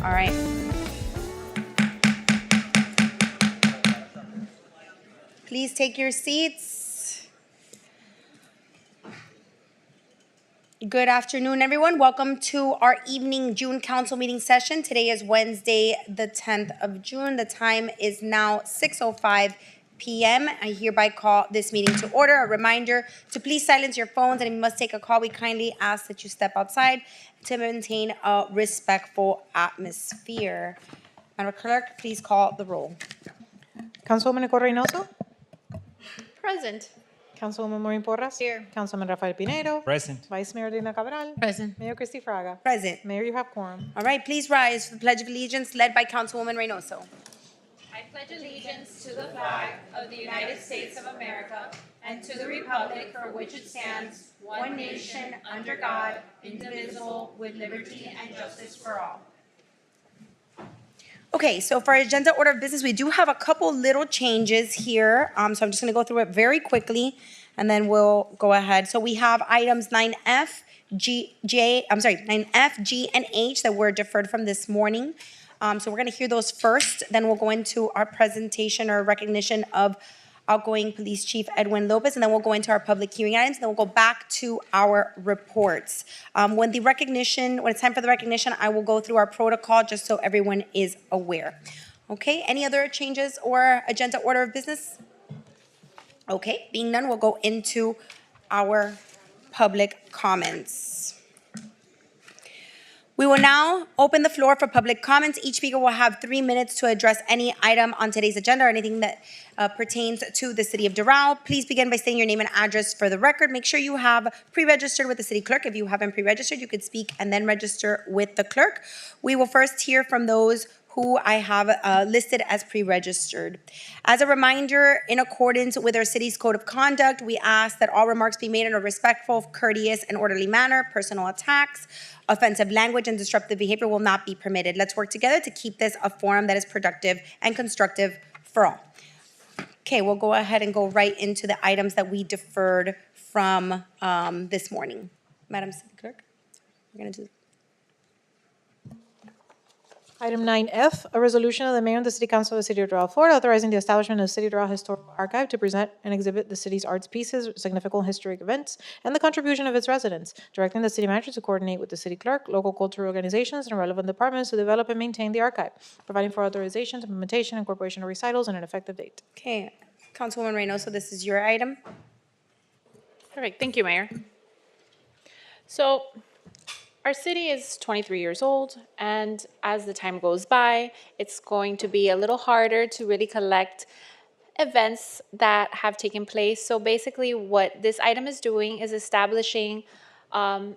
All right. Please take your seats. Good afternoon, everyone. Welcome to our evening June council meeting session. Today is Wednesday, the 10th of June. The time is now 6:05 p.m. I hereby call this meeting to order. A reminder to please silence your phones, and if you must take a call, we kindly ask that you step outside to maintain a respectful atmosphere. Madam Clerk, please call the roll. Councilwoman Nicole Reynoso. Present. Councilwoman Maureen Porras. Here. Councilman Rafael Pinedo. Present. Vice Mayor Dina Cabral. Present. Mayor Christy Fraga. Present. Mayor, you have quorum. All right, please rise for the Pledge of Allegiance led by Councilwoman Reynoso. I pledge allegiance to the flag of the United States of America and to the republic for which it stands, one nation, under God, indivisible, with liberty and justice for all. Okay, so for our agenda order of business, we do have a couple little changes here. So I'm just going to go through it very quickly, and then we'll go ahead. So we have items 9F, 9F, G, and H that were deferred from this morning. So we're going to hear those first. Then we'll go into our presentation or recognition of outgoing Police Chief Edwin Lopez, and then we'll go into our public hearing items, and then we'll go back to our reports. When it's time for the recognition, I will go through our protocol just so everyone is aware. Okay, any other changes or agenda order of business? Okay, being none, we'll go into our public comments. We will now open the floor for public comments. Each speaker will have 3 minutes to address any item on today's agenda or anything that pertains to the city of Doral. Please begin by saying your name and address for the record. Make sure you have pre-registered with the city clerk. If you haven't pre-registered, you could speak and then register with the clerk. We will first hear from those who I have listed as pre-registered. As a reminder, in accordance with our city's code of conduct, we ask that all remarks be made in a respectful, courteous, and orderly manner. Personal attacks, offensive language, and disruptive behavior will not be permitted. Let's work together to keep this a forum that is productive and constructive for all. Okay, we'll go ahead and go right into the items that we deferred from this morning. Madam City Clerk, we're going to do. Item 9F, a resolution of the Mayor and the City Council of the City of Doral, Florida, authorizing the establishment of the City of Doral Historical Archive to present and exhibit the city's arts pieces, significant historic events, and the contribution of its residents, directing the city manager to coordinate with the city clerk, local cultural organizations, and relevant departments to develop and maintain the archive, providing for authorizations, implementation, incorporation of recitals, and an effective date. Okay, Councilwoman Reynoso, this is your item. Perfect. Thank you, Mayor. So, our city is 23 years old, and as the time goes by, it's going to be a little harder to really collect events that have taken place. So basically what this item is doing is establishing a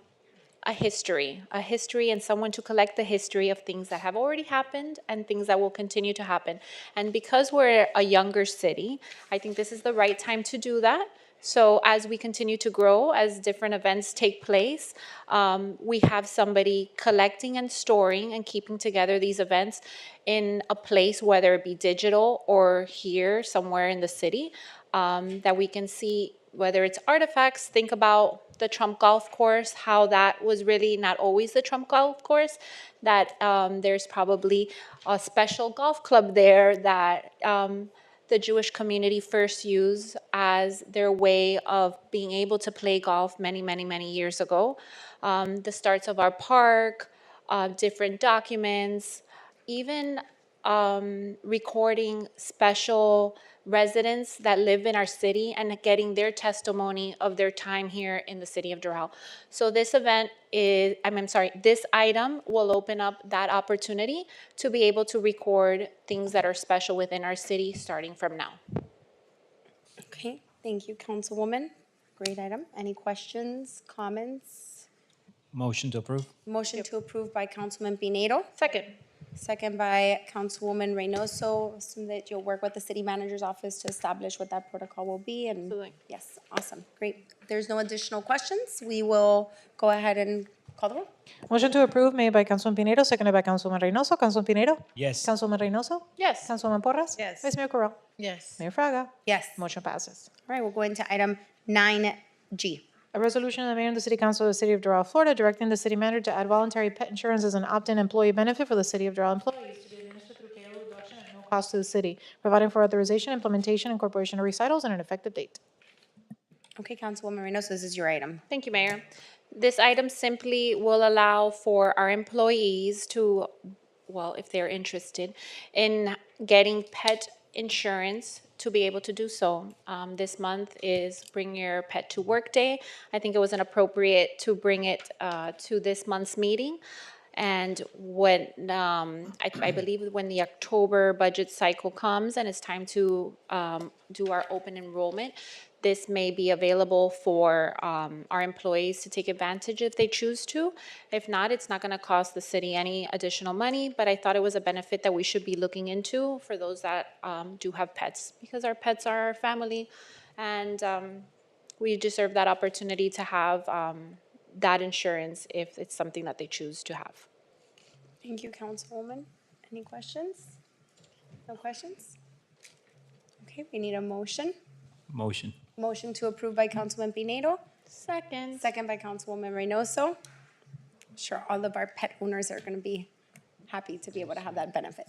history and someone to collect the history of things that have already happened and things that will continue to happen. And because we're a younger city, I think this is the right time to do that. So as we continue to grow, as different events take place, we have somebody collecting and storing and keeping together these events in a place, whether it be digital or here somewhere in the city, that we can see whether it's artifacts. Think about the Trump Golf Course, how that was really not always the Trump Golf Course, that there's probably a special golf club there that the Jewish community first used as their way of being able to play golf many, many, many years ago. The starts of our park, different documents, even recording special residents that live in our city and getting their testimony of their time here in the city of Doral. So this event is, this item will open up that opportunity to be able to record things that are special within our city starting from now. Okay, thank you, Councilwoman. Great item. Any questions, comments? Motion to approve. Motion to approve by Councilman Pinedo. Second. Second by Councilwoman Reynoso. Assume that you'll work with the city manager's office to establish what that protocol will be. And Absolutely. yes, awesome, great. If there's no additional questions, we will go ahead and call the roll. Motion to approve made by Councilman Pinedo, seconded by Councilman Reynoso. Councilman Pinedo? Yes. Councilman Reynoso? Yes. Councilwoman Porras? Yes. Vice Mayor Corral? Yes. Mayor Fraga? Yes. Motion passes. All right, we'll go into item 9G. A resolution of the mayor and the city council of the city of Doral, Florida, directing the city manager to add voluntary pet insurance as an opt-in employee benefit for the city of Doral employees to be administered through payroll deduction at no cost to the city, providing for authorization, implementation, incorporation of recitals, and an effective date. Okay, Councilwoman Reynoso, this is your item. Thank you, Mayor. This item simply will allow for our employees to, well, if they're interested in getting pet insurance, to be able to do so. This month is Bring Your Pet to Work Day. I think it was inappropriate to bring it to this month's meeting. And when, I believe when the October budget cycle comes and it's time to do our open enrollment, this may be available for our employees to take advantage if they choose to. If not, it's not going to cost the city any additional money, but I thought it was a benefit that we should be looking into for those that do have pets, because our pets are our family, and we deserve that opportunity to have that insurance if it's something that they choose to have. Thank you, Councilwoman. Any questions? No questions? Okay, we need a motion. Motion. Motion to approve by Councilman Pinedo, Second. second by Councilwoman Reynoso. I'm sure all of our pet owners are going to be happy to be able to have that benefit.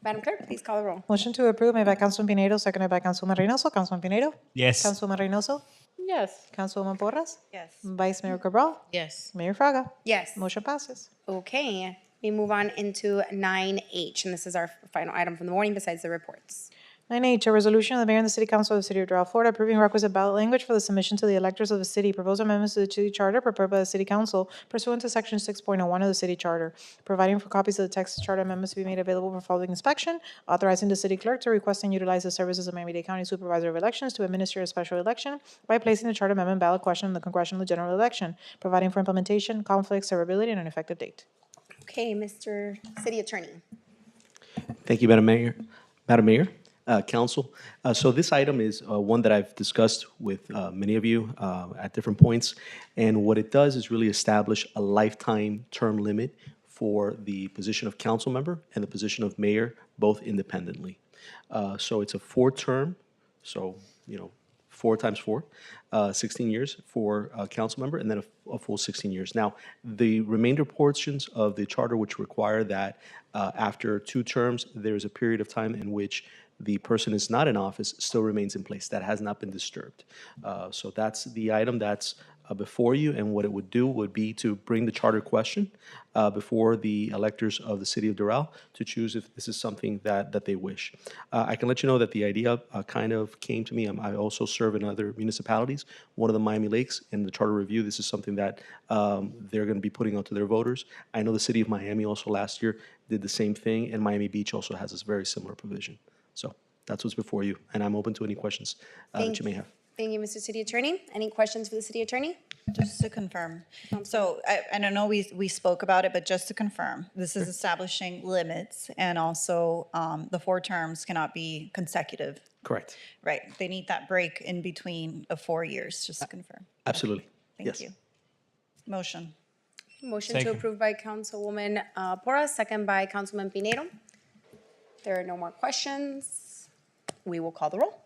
Madam Clerk, please call the roll. Motion to approve made by Councilman Pinedo, seconded by Councilwoman Reynoso. Councilman Pinedo? Yes. Councilwoman Reynoso? Yes. Councilwoman Porras? Yes. Vice Mayor Cabral? Yes. Mayor Fraga? Yes. Motion passes. Okay, we move on into 9H, and this is our final item from the morning besides the reports. 9H, a resolution of the mayor and the city council of the city of Doral, Florida, approving requisite ballot language for the submission to the electors of the city, proposed amendments to the city charter prepared by the city council pursuant to section 6.01 of the city charter, providing for copies of the text charter amendments to be made available for following inspection, authorizing the city clerk to request and utilize the services of Miami-Dade County Supervisor of Elections to administer a special election by placing the charter amendment ballot question in the congressional general election, providing for implementation, conflicts, severability, and an effective date. Okay, Mr. City Attorney. Thank you, Madam Mayor. Madam Mayor, Council. So this item is one that I've discussed with many of you at different points. And what it does is really establish a lifetime term limit for the position of council member and the position of mayor, both independently. So it's a 4-term, so, 4 times 4, 16 years for a council member, and then a full 16 years. Now, the remainder portions of the charter which require that after 2 terms, there's a period of time in which the person is not in office still remains in place. That has not been disturbed. So that's the item that's before you, and what it would do would be to bring the charter question before the electors of the city of Doral to choose if this is something that they wish. I can let you know that the idea kind of came to me. I also serve in other municipalities, one of the Miami Lakes. In the charter review, this is something that they're going to be putting out to their voters. I know the city of Miami also last year did the same thing, and Miami Beach also has this very similar provision. So that's what's before you, and I'm open to any questions that you may have. Thank you, Mr. City Attorney. Any questions for the City Attorney? Just to confirm. So I don't know, we spoke about it, but just to confirm, this is establishing limits, and also the 4 terms cannot be consecutive. Correct. Right. They need that break in between of 4 years, just to confirm. Absolutely. Thank Yes. you. Motion. Motion to Second. approve by Councilwoman Porras, second by Councilman Pinedo. There are no more questions. We will call the roll.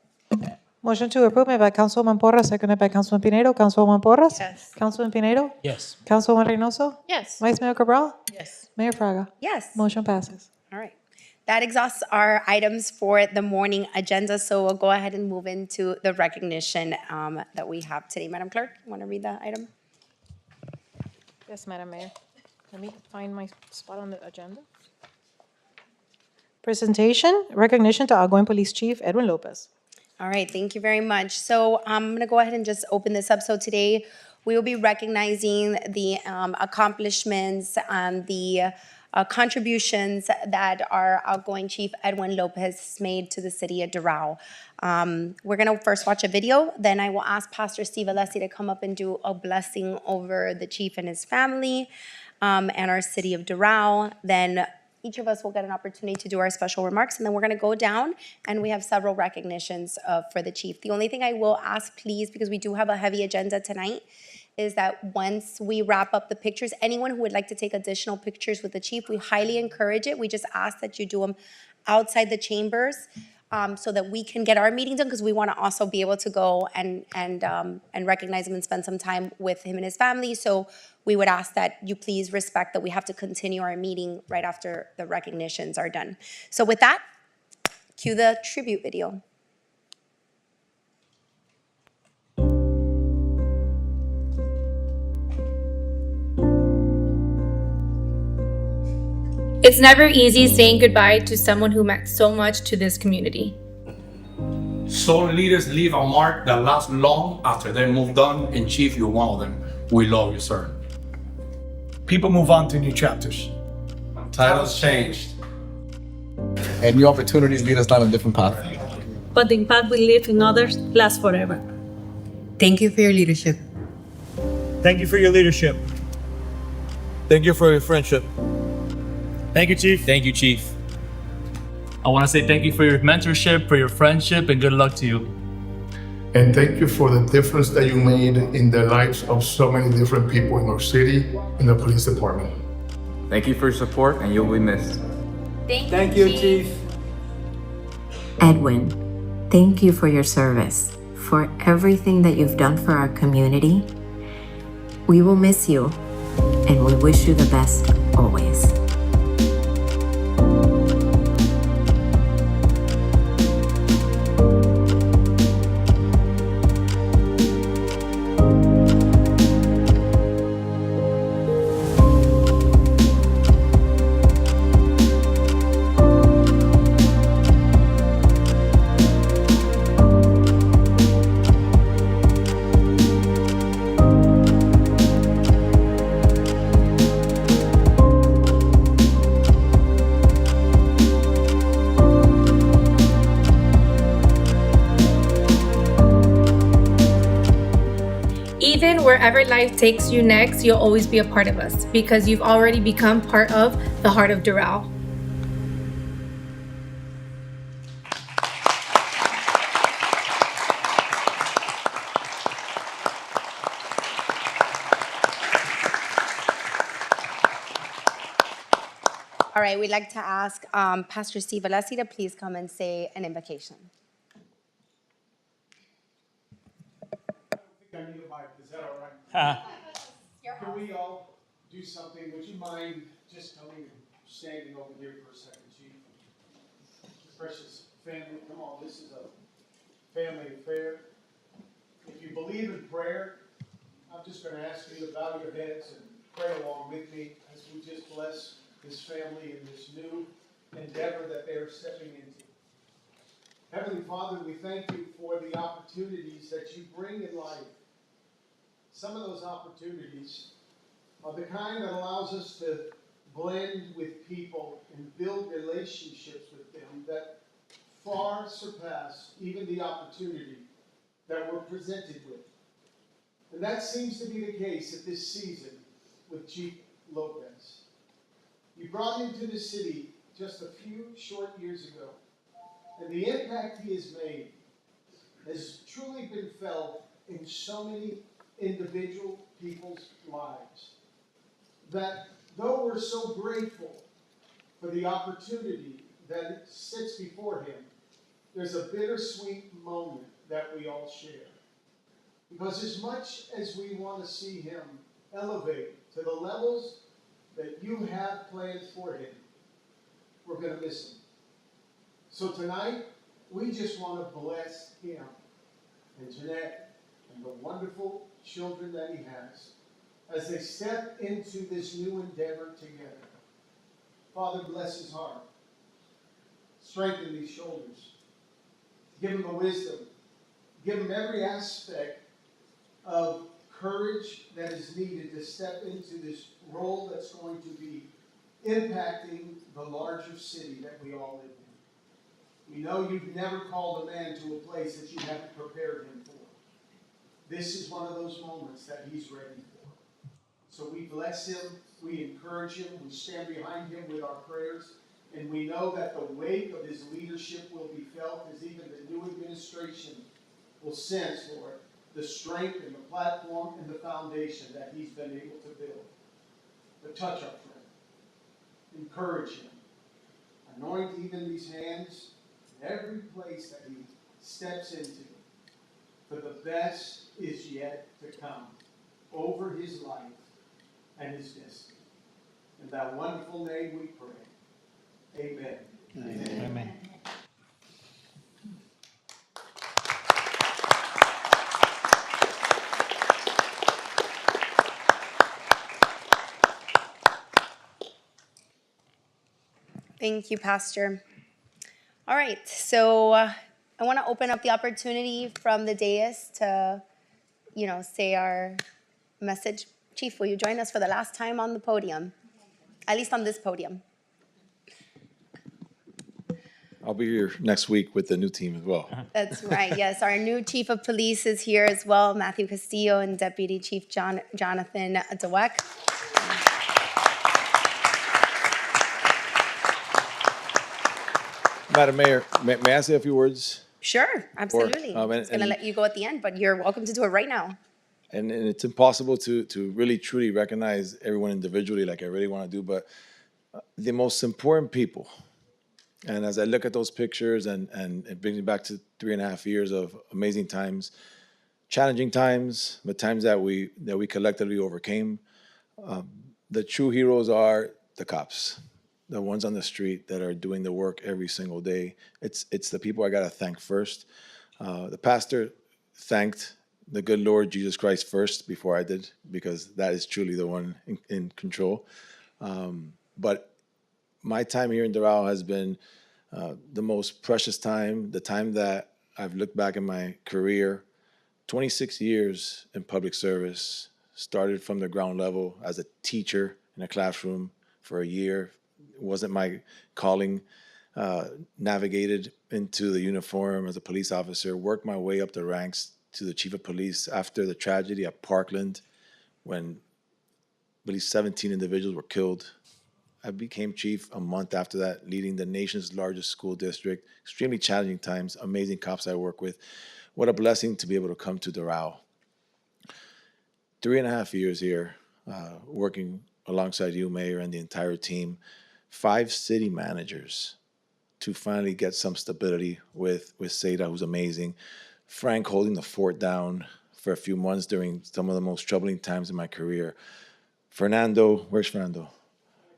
Motion to approve made by Councilwoman Porras, seconded by Councilman Pinedo. Councilwoman Porras? Yes. Councilman Pinedo? Yes. Councilwoman Reynoso? Yes. Vice Mayor Cabral? Yes. Mayor Fraga? Yes. Motion passes. All right. That exhausts our items for the morning agenda, so we'll go ahead and move into the recognition that we have today. Madam Clerk, you want to read the item? Yes, Madam Mayor. Let me find my spot on the agenda. Presentation, recognition to outgoing Police Chief Edwin Lopez. All right, thank you very much. So I'm going to go ahead and just open this up. So today, we will be recognizing the accomplishments, the contributions that our outgoing Chief Edwin Lopez has made to the city of Doral. We're going to first watch a video, then I will ask Pastor Steve Alessi to come up and do a blessing over the chief and his family and our city of Doral. Then each of us will get an opportunity to do our special remarks, and then we're going to go down, and we have several recognitions for the chief. The only thing I will ask, please, because we do have a heavy agenda tonight, is that once we wrap up the pictures, anyone who would like to take additional pictures with the chief, we highly encourage it. We just ask that you do them outside the chambers. so that we can get our meeting done, because we want to also be able to go and recognize him and spend some time with him and his family. So we would ask that you please respect that we have to continue our meeting right after the recognitions are done. So with that, cue the tribute video. It's never easy saying goodbye to someone who meant so much to this community. Some leaders leave a mark that lasts long after they moved on, and Chief, you're one of them. We love you, sir. People move on to new chapters. Titles changed. And new opportunities lead us down a different path. But the impact we leave in others lasts forever. Thank you for your leadership. Thank you for your leadership. Thank you for your friendship. Thank you, Chief. Thank you, Chief. I want to say thank you for your mentorship, for your friendship, and good luck to you. And thank you for the difference that you made in the lives of so many different people in our city, in the police department. Thank you for your support, and you'll be missed. Thank you, Chief. Edwin, thank you for your service, for everything that you've done for our community. We will miss you, and we wish you the best always. Even wherever life takes you next, you'll always be a part of us because you've already become part of the heart of Doral. All right, we'd like to ask Pastor Steve Alessi to please come and say an invocation. I need a mic. Is that all right? Can we all do something? Would you mind just coming and standing over here for a second, Chief? Precious family, come on, this is a family affair. If you believe in prayer, I'm just going to ask you to bow your heads and pray along with me as we just bless this family in this new endeavor that they're stepping into. Heavenly Father, we thank you for the opportunities that you bring in life. Some of those opportunities are the kind that allows us to blend with people and build relationships with them that far surpass even the opportunity that we're presented with. And that seems to be the case at this season with Chief Lopez. You brought him to the city just a few short years ago, and the impact he has made has truly been felt in so many individual people's lives that though we're so grateful for the opportunity that sits before him, there's a bittersweet moment that we all share. Because as much as we want to see him elevate to the levels that you have planned for him, we're going to miss him. So tonight, we just want to bless him and Jeanette and the wonderful children that he has as they step into this new endeavor together. Father, bless his heart. Strengthen these shoulders. Give him the wisdom. Give him every aspect of courage that is needed to step into this role that's going to be impacting the larger city that we all live in. We know you've never called a man to a place that you haven't prepared him for. This is one of those moments that he's ready for. So we bless him, we encourage him, we stand behind him with our prayers, and we know that the weight of his leadership will be felt as even the new administration will sense, Lord, the strength and the platform and the foundation that he's been able to build. But touch our friend. Encourage him. Anoint even these hands every place that he steps into, for the best is yet to come over his life and his destiny. In that wonderful name we pray. Amen. Amen. Thank you, Pastor. All right, so I want to open up the opportunity from the dais to, say our message. Chief, will you join us for the last time on the podium? At least on this podium. I'll be here next week with the new team as well. That's right, yes. Our new Chief of Police is here as well, Matthew Castillo, and Deputy Chief Jonathan Dweck. Madam Mayor, may I say a few words? Sure, absolutely. I was going to let you go at the end, but you're welcome to do it right now. And it's impossible to really truly recognize everyone individually like I really want to do, but the most important people. And as I look at those pictures and it brings me back to 3.5 years of amazing times, challenging times, but times that we collectively overcame. The true heroes are the cops, the ones on the street that are doing the work every single day. It's the people I got to thank first. The pastor thanked the good Lord Jesus Christ first before I did, because that is truly the one in control. But my time here in Doral has been the most precious time, the time that I've looked back in my career, 26 years in public service, started from the ground level as a teacher in a classroom for a year. It wasn't my calling. Navigated into the uniform as a police officer, worked my way up the ranks to the chief of police after the tragedy at Parkland when I believe 17 individuals were killed. I became chief a month after that, leading the nation's largest school district. Extremely challenging times, amazing cops I work with. What a blessing to be able to come to Doral. 3.5 years here, working alongside you, Mayor, and the entire team. 5 city managers to finally get some stability with Seda, who's amazing. Frank holding the fort down for a few months during some of the most troubling times in my career. Fernando, where's Fernando?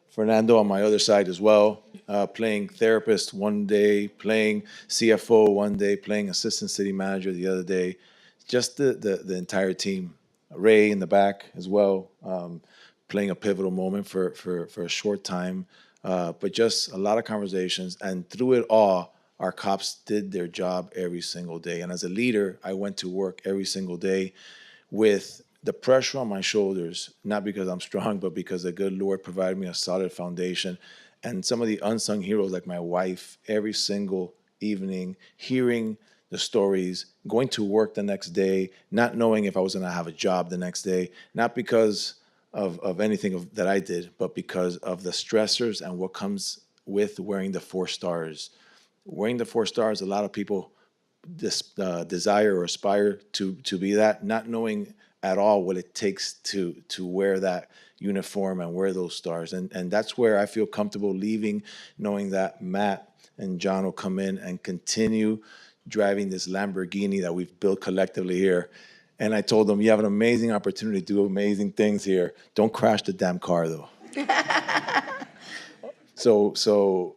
Fernando on my other side as well, playing therapist one day, playing CFO one day, playing assistant city manager the other day. Just the entire team. Ray in the back as well, playing a pivotal moment for a short time. But just a lot of conversations. And through it all, our cops did their job every single day. And as a leader, I went to work every single day with the pressure on my shoulders, not because I'm strong, but because the good Lord provided me a solid foundation. And some of the unsung heroes, like my wife, every single evening, hearing the stories, going to work the next day, not knowing if I was going to have a job the next day, not because of anything that I did, but because of the stressors and what comes with wearing the 4 stars. Wearing the 4 stars, a lot of people desire or aspire to be that, not knowing at all what it takes to wear that uniform and wear those stars. And that's where I feel comfortable leaving, knowing that Matt and John will come in and continue driving this Lamborghini that we've built collectively here. And I told them, you have an amazing opportunity to do amazing things here. Don't crash the damn car, though. So,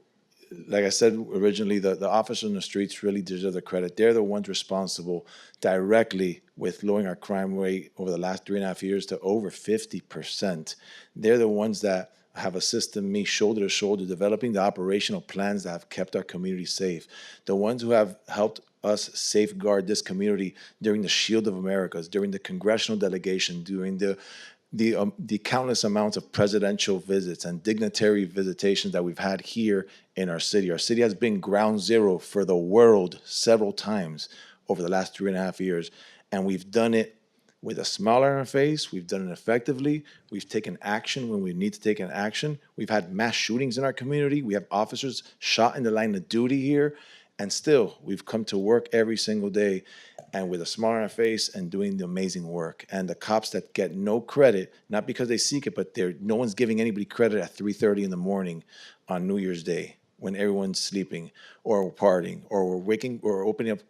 like I said originally, the officers on the streets really deserve the credit. They're the ones responsible directly with lowering our crime rate over the last 3.5 years to over 50%. They're the ones that have assisted me shoulder to shoulder, developing the operational plans that have kept our community safe. The ones who have helped us safeguard this community during the Shield of Americas, during the congressional delegation, during the countless amounts of presidential visits and dignitary visitations that we've had here in our city. Our city has been ground zero for the world several times over the last 3.5 years, and we've done it with a smile on our face. We've done it effectively. We've taken action when we need to take an action. We've had mass shootings in our community. We have officers shot in the line of duty here, and still we've come to work every single day and with a smile on our face and doing the amazing work. And the cops that get no credit, not because they seek it, but no one's giving anybody credit at 3:30 in the morning on New Year's Day. when everyone's sleeping or partying, or we're waking or opening up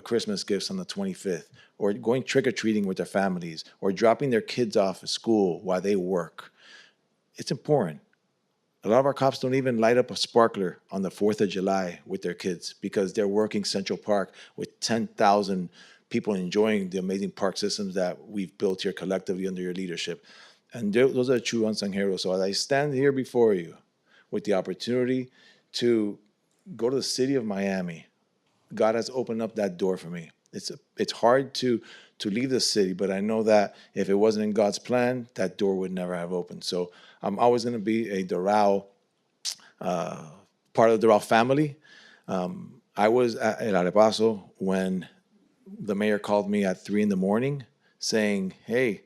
Christmas gifts on the 25th, or going trick-or-treating with their families, or dropping their kids off at school while they work. It's important. A lot of our cops don't even light up a sparkler on the 4th of July with their kids because they're working Central Park with 10,000 people enjoying the amazing park systems that we've built here collectively under your leadership. And those are the true unsung heroes. So as I stand here before you with the opportunity to go to the city of Miami, God has opened up that door for me. It's hard to leave the city, but I know that if it wasn't in God's plan, that door would never have opened. So I'm always going to be a Doral, part of the Doral family. I was at El Arepaso when the mayor called me at 3 a.m. saying, hey,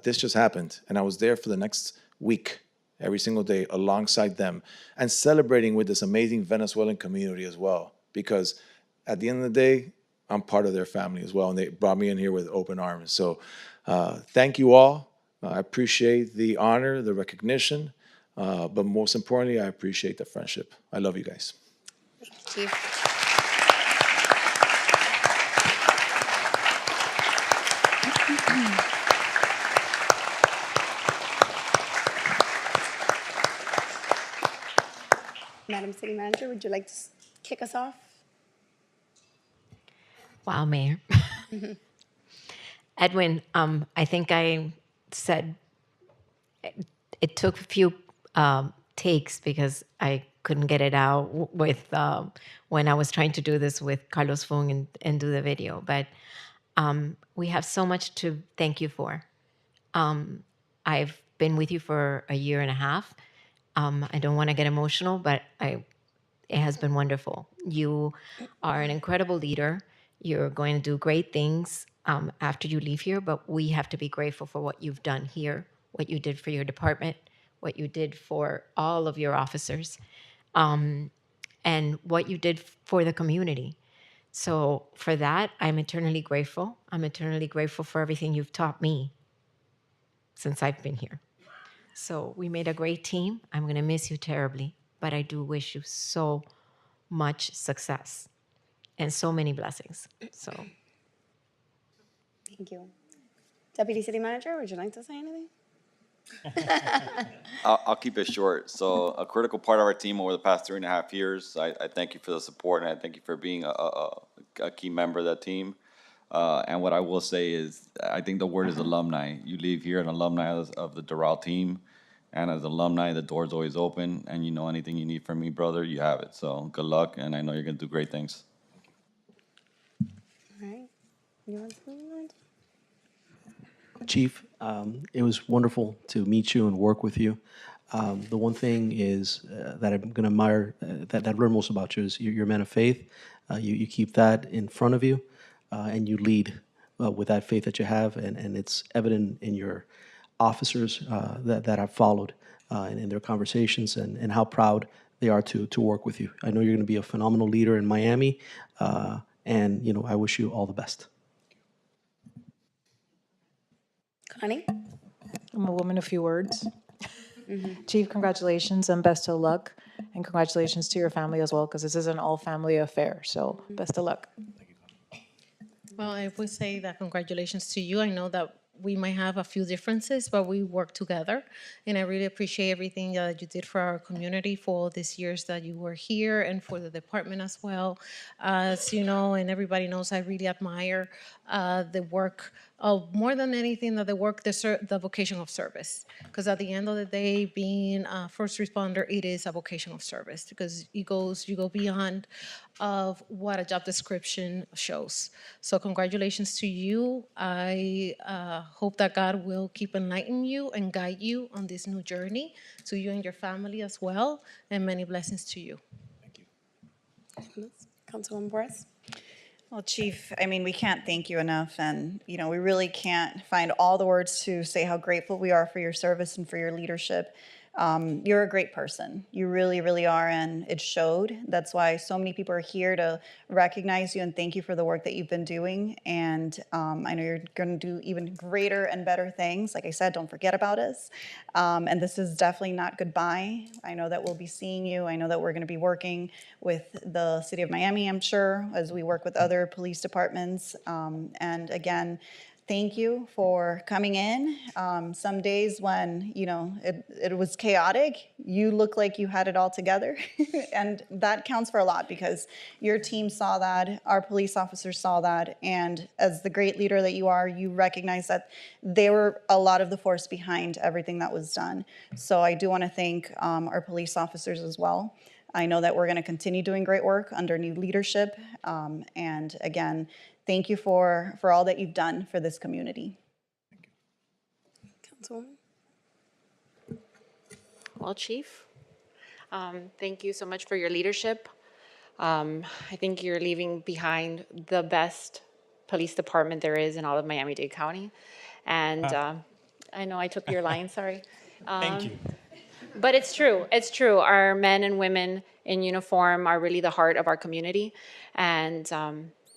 this just happened. And I was there for the next week, every single day, alongside them, and celebrating with this amazing Venezuelan community as well. Because at the end of the day, I'm part of their family as well. And they brought me in here with open arms. So thank you all. I appreciate the honor, the recognition, but most importantly, I appreciate the friendship. I love you guys. Chief. Madam City Manager, would you like to kick us off? Wow, Mayor. Edwin, I think I said it took a few takes because I couldn't get it out with when I was trying to do this with Carlos Fung and do the video. But we have so much to thank you for. I've been with you for a year and a half. I don't want to get emotional, but it has been wonderful. You are an incredible leader. You're going to do great things after you leave here, but we have to be grateful for what you've done here, what you did for your department, what you did for all of your officers, and what you did for the community. So for that, I'm eternally grateful. I'm eternally grateful for everything you've taught me since I've been here. So we made a great team. I'm going to miss you terribly, but I do wish you so much success and so many blessings. So Thank you. Deputy City Manager, would you like to say anything? I'll keep it short. So a critical part of our team over the past 3.5 years, I thank you for the support, and I thank you for being a key member of that team. And what I will say is, I think the word is alumni. You leave here an alumni of the Doral team, and as alumni, the door's always open, and you know anything you need from me, brother, you have it. So good luck, and I know you're going to do great things. All right. You want to say anything? Chief, it was wonderful to meet you and work with you. The one thing is that I'm going to admire, that I've learned most about you is you're a man of faith. You keep that in front of you, and you lead with that faith that you have, and it's evident in your officers that I've followed in their conversations and how proud they are to work with you. I know you're going to be a phenomenal leader in Miami, and I wish you all the best. Connie? I'm a woman of few words. Chief, congratulations and best of luck. And congratulations to your family as well, because this is an all-family affair. So best of luck. Well, I would say that congratulations to you. I know that we might have a few differences, but we work together. And I really appreciate everything that you did for our community for all these years that you were here, and for the department as well. As you know, and everybody knows, I really admire the work of, more than anything, that the vocation of service. Because at the end of the day, being a first responder, it is a vocation of service, because you go beyond of what a job description shows. So congratulations to you. I hope that God will keep enlightening you and guide you on this new journey, to you and your family as well, and many blessings to you. Thank you. Councilwoman Boris? Well, Chief, I mean, we can't thank you enough, and we really can't find all the words to say how grateful we are for your service and for your leadership. You're a great person. You really, really are, and it showed. That's why so many people are here to recognize you and thank you for the work that you've been doing. And I know you're going to do even greater and better things. Like I said, don't forget about us. And this is definitely not goodbye. I know that we'll be seeing you. I know that we're going to be working with the city of Miami, I'm sure, as we work with other police departments. And again, thank you for coming in. Some days when, it was chaotic, you look like you had it all together. And that counts for a lot because your team saw that, our police officers saw that, and as the great leader that you are, you recognize that they were a lot of the force behind everything that was done. So I do want to thank our police officers as well. I know that we're going to continue doing great work under new leadership. And again, thank you for all that you've done for this community. Councilwoman? Well, Chief, thank you so much for your leadership. I think you're leaving behind the best police department there is in all of Miami-Dade County. And I know I took your line, sorry. Thank you. But it's true. It's true. Our men and women in uniform are really the heart of our community. And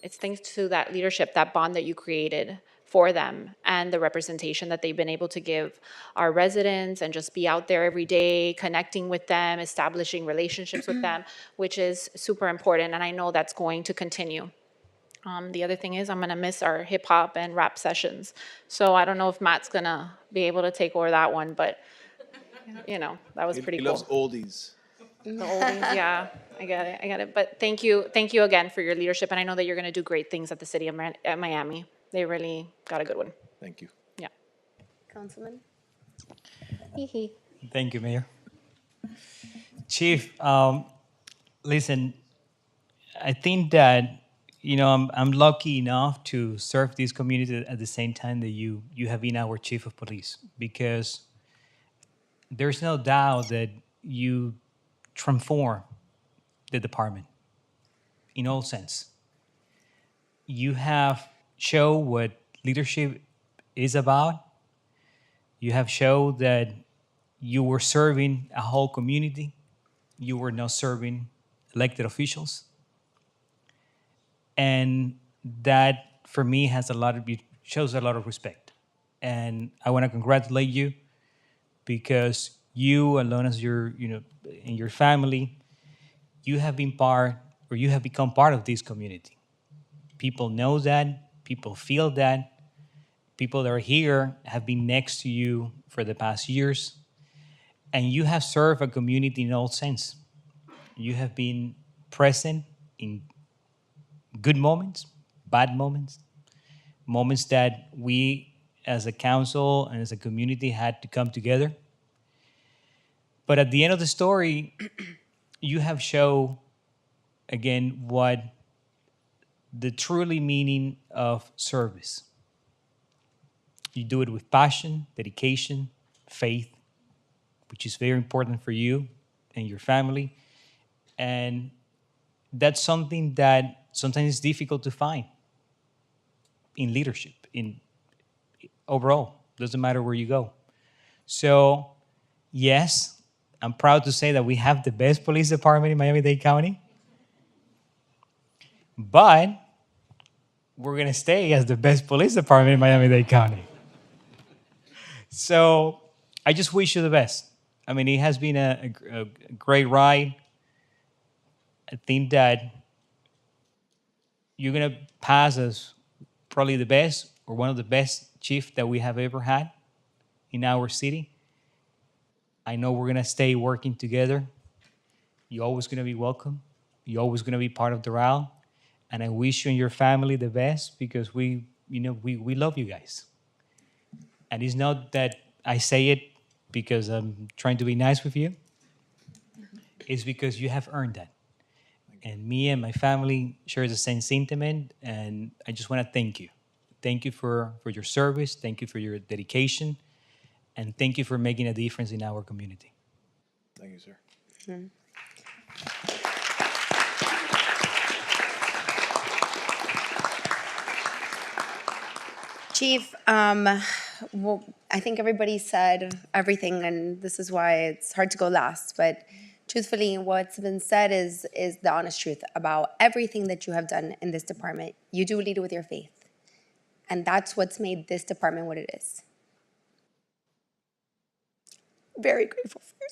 it's thanks to that leadership, that bond that you created for them and the representation that they've been able to give our residents and just be out there every day, connecting with them, establishing relationships with them, which is super important. And I know that's going to continue. The other thing is I'm going to miss our hip hop and rap sessions. So I don't know if Matt's going to be able to take over that one, but that was pretty He cool. loves oldies. The oldies, yeah, I get it. But thank you again for your leadership, and I know that you're going to do great things at the city of Miami. They really got a good one. Thank you. Yeah. Councilman? Thank you, Mayor. Chief, listen, I think that, I'm lucky enough to serve this community at the same time that you have been our chief of police, because there's no doubt that you transform the department in all sense. You have shown what leadership is about. You have shown that you were serving a whole community. You were not serving elected officials. And that, for me, shows a lot of respect. And I want to congratulate you, because you, alone as and your family, you have become part of this community. People know that, people feel that, people that are here have been next to you for the past years, and you have served a community in all sense. You have been present in good moments, bad moments, moments that we as a council and as a community had to come together. But at the end of the story, you have shown, again, what the truly meaning of service. You do it with passion, dedication, faith, which is very important for you and your family. And that's something that sometimes is difficult to find in leadership, in overall. Doesn't matter where you go. So, yes, I'm proud to say that we have the best police department in Miami-Dade County. But we're going to stay as the best police department in Miami-Dade County. So I just wish you the best. I mean, it has been a great ride. I think that you're going to pass as probably the best or one of the best chiefs that we have ever had in our city. I know we're going to stay working together. You're always going to be welcome. You're always going to be part of Doral. And I wish you and your family the best, because we love you guys. And it's not that I say it because I'm trying to be nice with you. It's because you have earned that. And me and my family share the same sentiment, and I just want to thank you. Thank you for your service. Thank you for your dedication. And thank you for making a difference in our community. Thank you, sir. Mm-hmm. Chief, well, I think everybody said everything, and this is why it's hard to go last. But truthfully, what's been said is the honest truth about everything that you have done in this department. You do lead with your faith, and that's what's made this department what it is. Very grateful for your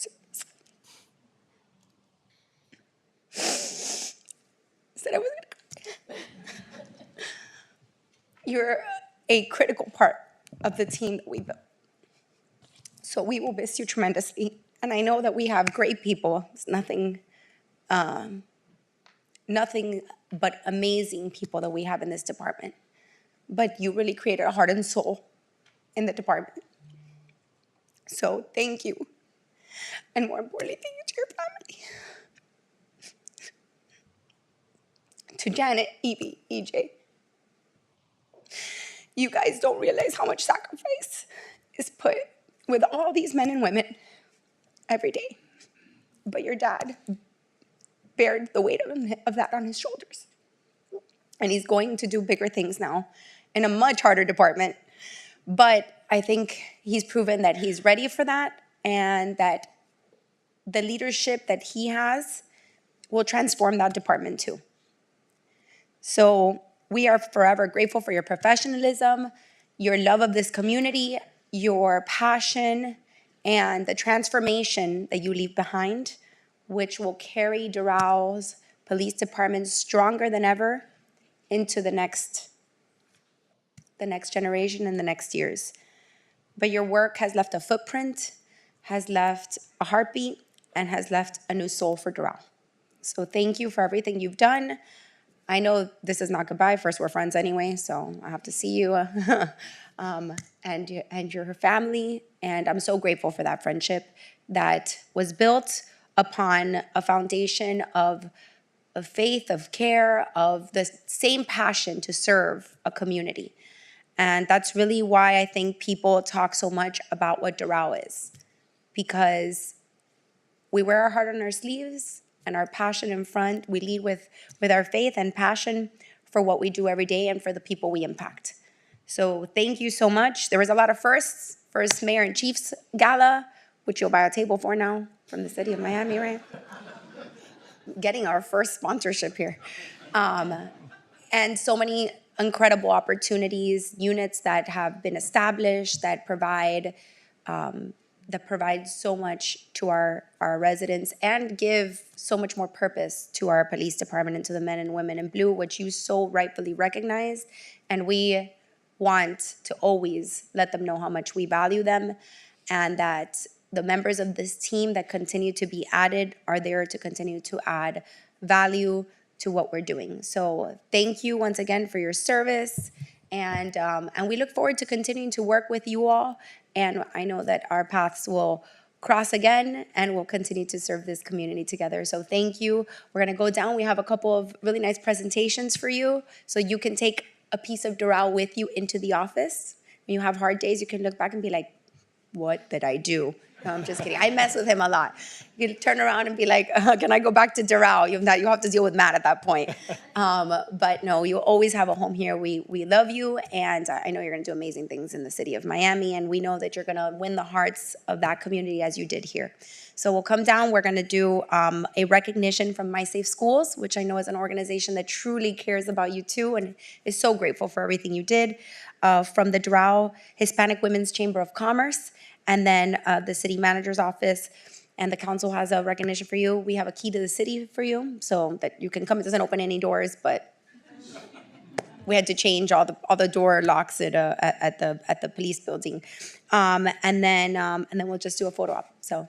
service. Said I was gonna. You're a critical part of the team that we built. So we will miss you tremendously. And I know that we have great people. It's nothing but amazing people that we have in this department. But you really created a heart and soul in the department. So thank you. And more importantly, thank you to your family. To Janet, Evie, EJ. You guys don't realize how much sacrifice is put with all these men and women every day. But your dad bared the weight of that on his shoulders. And he's going to do bigger things now in a much harder department. But I think he's proven that he's ready for that, and that the leadership that he has will transform that department too. So we are forever grateful for your professionalism, your love of this community, your passion, and the transformation that you leave behind, which will carry Doral's police department stronger than ever into the next generation and the next years. But your work has left a footprint, has left a heartbeat, and has left a new soul for Doral. So thank you for everything you've done. I know this is not goodbye. First, we're friends anyway, so I have to see you and your family. And I'm so grateful for that friendship that was built upon a foundation of faith, of care, of the same passion to serve a community. And that's really why I think people talk so much about what Doral is, because we wear our heart on our sleeves and our passion in front. We lead with our faith and passion for what we do every day and for the people we impact. So thank you so much. There was a lot of firsts. First Mayor and Chiefs Gala, which you'll buy a table for now from the city of Miami, right? Getting our first sponsorship here. And so many incredible opportunities, units that have been established that provide so much to our residents and give so much more purpose to our police department and to the men and women in blue, which you so rightfully recognize. And we want to always let them know how much we value them, and that the members of this team that continue to be added are there to continue to add value to what we're doing. So thank you once again for your service, and we look forward to continuing to work with you all. And I know that our paths will cross again, and we'll continue to serve this community together. So thank you. We're gonna go down. We have a couple of really nice presentations for you, so you can take a piece of Doral with you into the office. When you have hard days, you can look back and be like, what did I do? No, I'm just kidding. I mess with him a lot. You can turn around and be like, can I go back to Doral? You have to deal with Matt at that point. But no, you always have a home here. We love you, and I know you're gonna do amazing things in the city of Miami, and we know that you're gonna win the hearts of that community as you did here. So we'll come down, we're gonna do a recognition from My Safe Schools, which I know is an organization that truly cares about you too, and is so grateful for everything you did. From the Doral Hispanic Women's Chamber of Commerce, and then the city manager's office, and the council has a recognition for you. We have a key to the city for you, so that you can come. It doesn't open any doors, but we had to change all the door locks at the police building, and then we'll just do a photo op. So,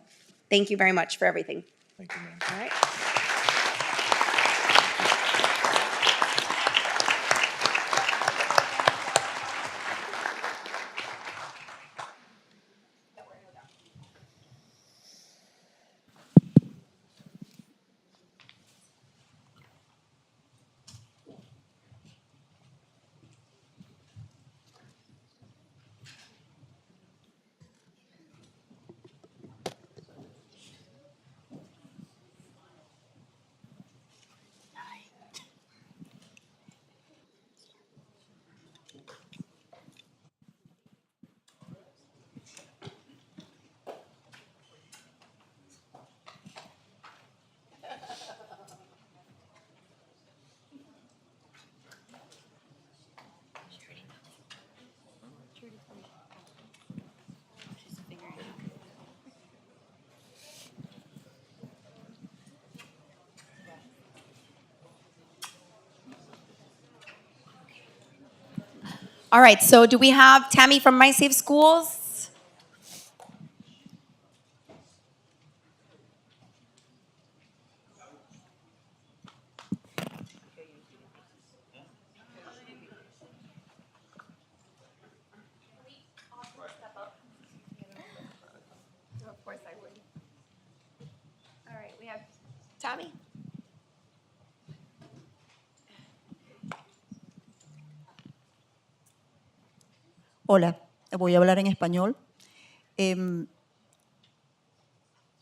thank you very much for everything. Thank you, ma'am. All right. All right, so do we have Tammy from My Safe Schools? Of course I would. All right, we have Tammy. Hola, voy a hablar en español.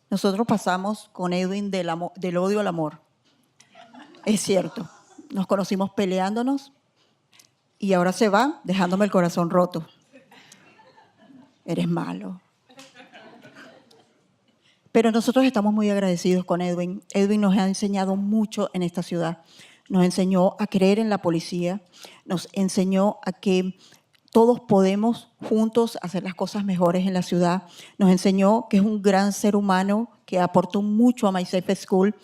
Nosotros pasamos con Edwin del odio al amor. Es cierto, nos conocimos peleándonos y ahora se va dejándome el corazón roto. Eres malo. Pero nosotros estamos muy agradecidos con Edwin. Edwin nos ha enseñado mucho en esta ciudad. Nos enseñó a creer en la policía, nos enseñó a que todos podemos juntos hacer las cosas mejores en la ciudad. Nos enseñó que es un gran ser humano que aportó mucho a My Safe School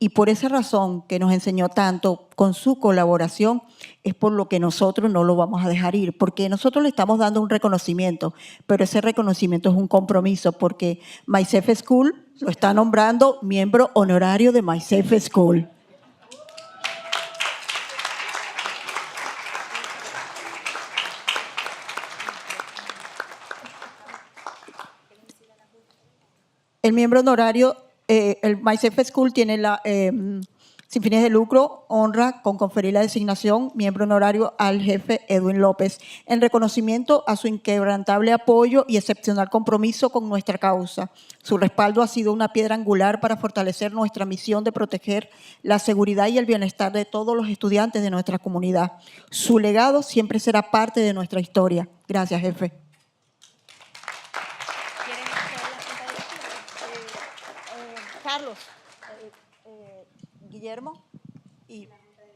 y por esa razón que nos enseñó tanto con su colaboración es por lo que nosotros no lo vamos a dejar ir, porque nosotros le estamos dando un reconocimiento, pero ese reconocimiento es un compromiso porque My Safe School lo está nombrando miembro honorario de My Safe School. El miembro honorario, el My Safe School tiene sin fines de lucro, honra con conferir la designación miembro honorario al jefe Edwin López, en reconocimiento a su inquebrantable apoyo y excepcional compromiso con nuestra causa. Su respaldo ha sido una piedra angular para fortalecer nuestra misión de proteger la seguridad y el bienestar de todos los estudiantes de nuestra comunidad. Su legado siempre será parte de nuestra historia. Gracias, jefe. Carlos, Guillermo, y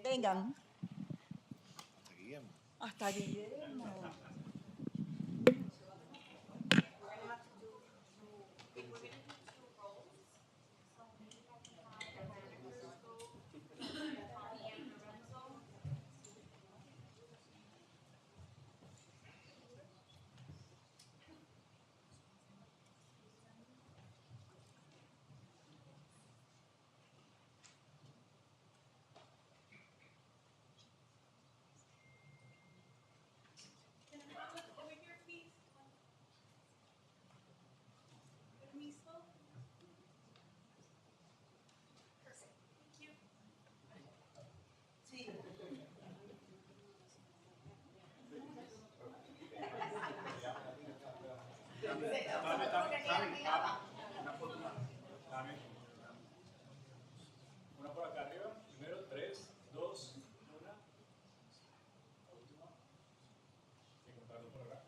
vengan. Hasta Guillermo. Una por acá arriba, primero 3, 2, 1. Y contarlo por acá.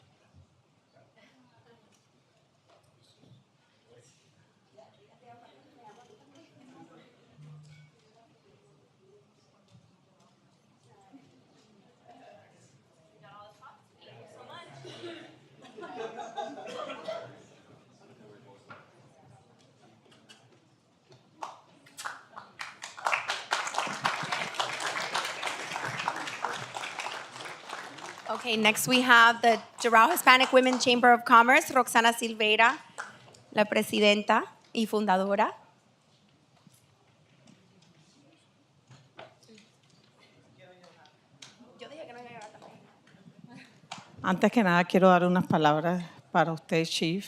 Okay, next we have the Doral Hispanic Women Chamber of Commerce, Roxana Silveira, la presidenta y fundadora. Antes que nada, quiero dar unas palabras para usted, Chief.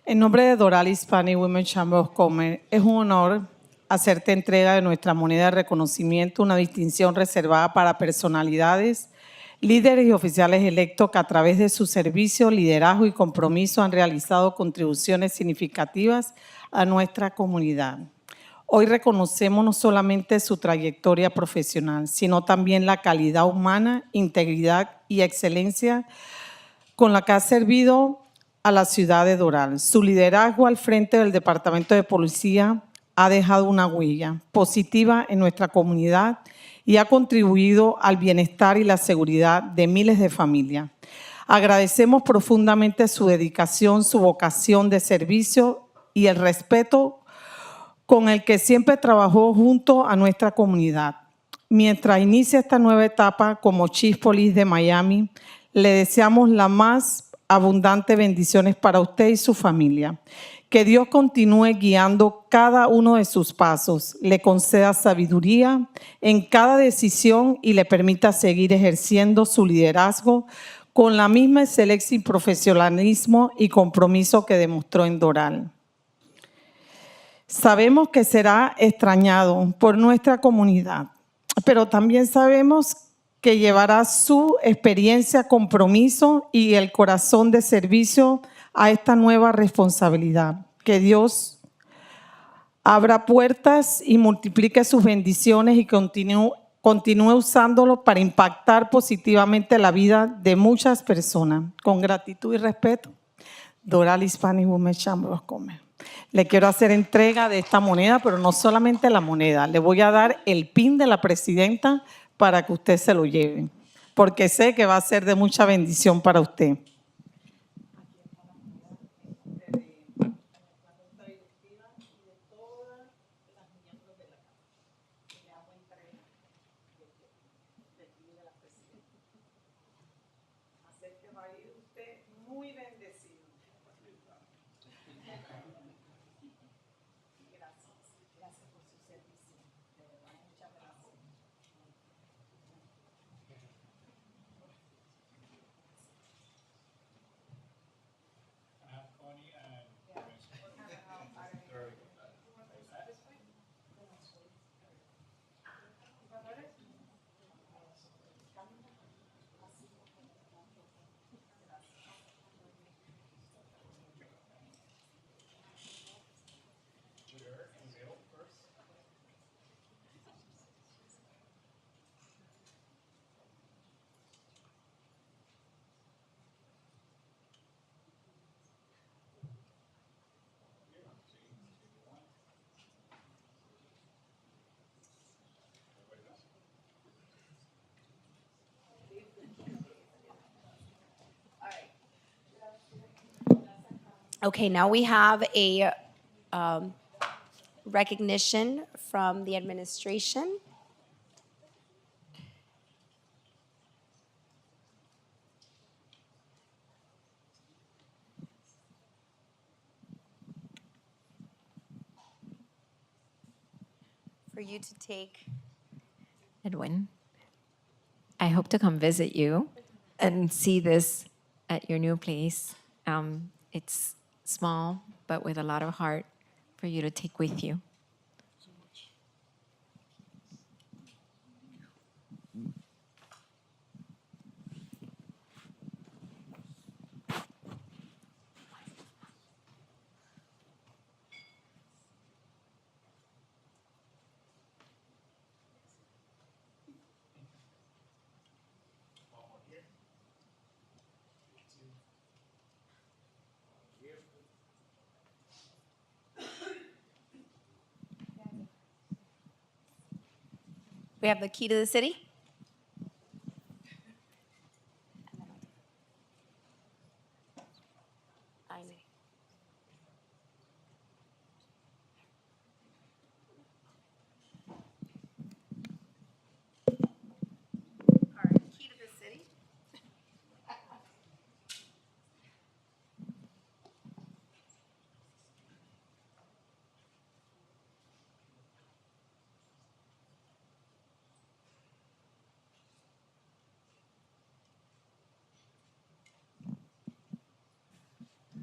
En nombre de Doral Hispanic Women Chamber of Commerce, es un honor hacerte entrega de nuestra moneda de reconocimiento, una distinción reservada para personalidades, líderes y oficiales electos que a través de su servicio, liderazgo y compromiso han realizado contribuciones significativas a nuestra comunidad. Hoy reconocemos no solamente su trayectoria profesional, sino también la calidad humana, integridad y excelencia con la que ha servido a la ciudad de Doral. Su liderazgo al frente del Departamento de Policía ha dejado una huella positiva en nuestra comunidad y ha contribuido al bienestar y la seguridad de miles de familias. Agradecemos profundamente su dedicación, su vocación de servicio y el respeto con el que siempre trabajó junto a nuestra comunidad. Mientras inicia esta nueva etapa como Chief Police de Miami, le deseamos las más abundantes bendiciones para usted y su familia. Que Dios continúe guiando cada uno de sus pasos, le conceda sabiduría en cada decisión y le permita seguir ejerciendo su liderazgo con la misma excelencia y profesionalismo y compromiso que demostró en Doral. Sabemos que será extrañado por nuestra comunidad, pero también sabemos que llevará su experiencia, compromiso y el corazón de servicio a esta nueva responsabilidad. Que Dios abra puertas y multiplique sus bendiciones y continúe usándolo para impactar positivamente la vida de muchas personas. Con gratitud y respeto, Doral Hispanic Women's Chamber of Commerce. Le quiero hacer entrega de esta moneda, pero no solamente la moneda. Le voy a dar el PIN de la presidenta para que usted se lo lleve, porque sé que va a ser de mucha bendición para usted. Okay, now we have a recognition from the administration. For you to take. Edwin, I hope to come visit you and see this at your new place. It's small, but with a lot of heart for you to take with you. We have the key to the city.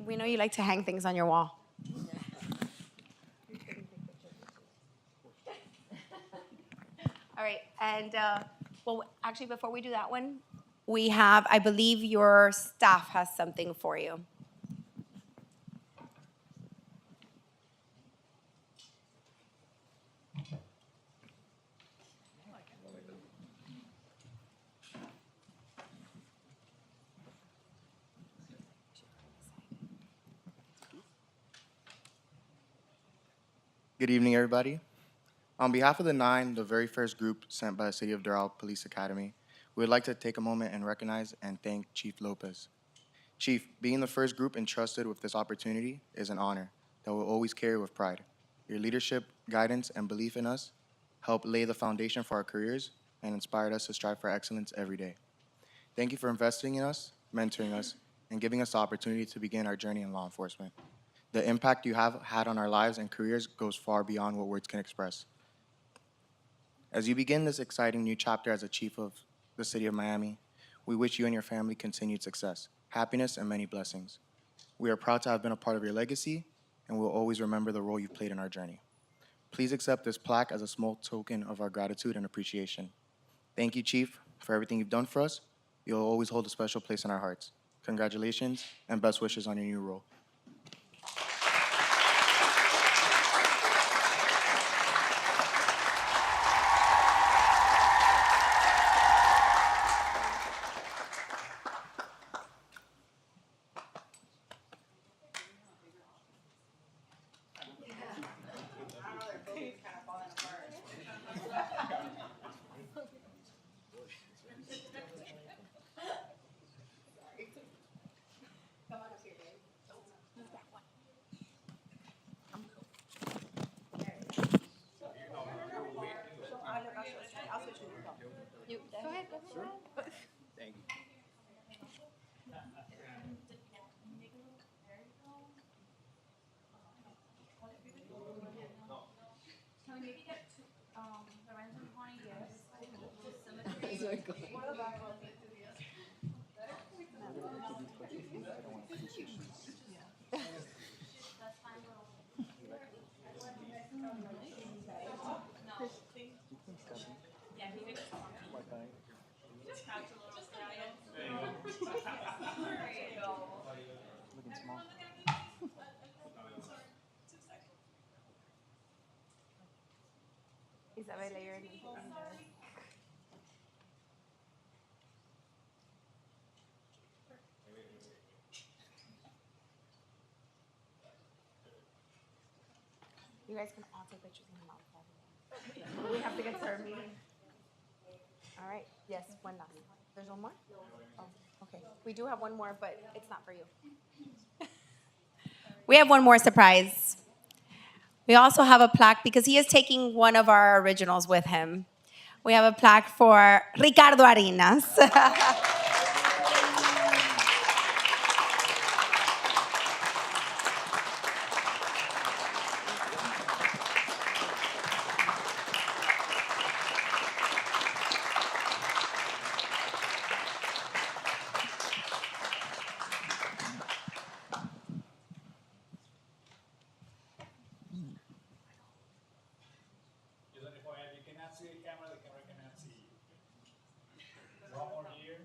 We know you like to hang things on your wall. All right, and well, actually, before we do that one, we have, I believe your staff has something for you. Good evening, everybody. On behalf of the very first group sent by the City of Doral Police Academy, we would like to take a moment and recognize and thank Chief Lopez. Chief, being the first group entrusted with this opportunity is an honor that we'll always carry with pride. Your leadership, guidance, and belief in us help lay the foundation for our careers and inspired us to strive for excellence every day. Thank you for investing in us, mentoring us, and giving us the opportunity to begin our journey in law enforcement. The impact you have had on our lives and careers goes far beyond what words can express. As you begin this exciting new chapter as a chief of the city of Miami, we wish you and your family continued success, happiness, and many blessings. We are proud to have been a part of your legacy, and we'll always remember the role you've played in our journey. Please accept this plaque as a small token of our gratitude and appreciation. Thank you, Chief, for everything you've done for us. You'll always hold a special place in our hearts. Congratulations and best wishes on your new role. Thank you. Looking small. Isabella, you're You guys can all take pictures in the mouth. We have to get to our meeting. All right, yes, one last. There's one more? Oh, okay. We do have one more, but it's not for you. We have one more surprise. We also have a plaque because he is taking one of our originals with him. We have a plaque for Ricardo Arenas. You cannot see the camera cannot see you. One more here.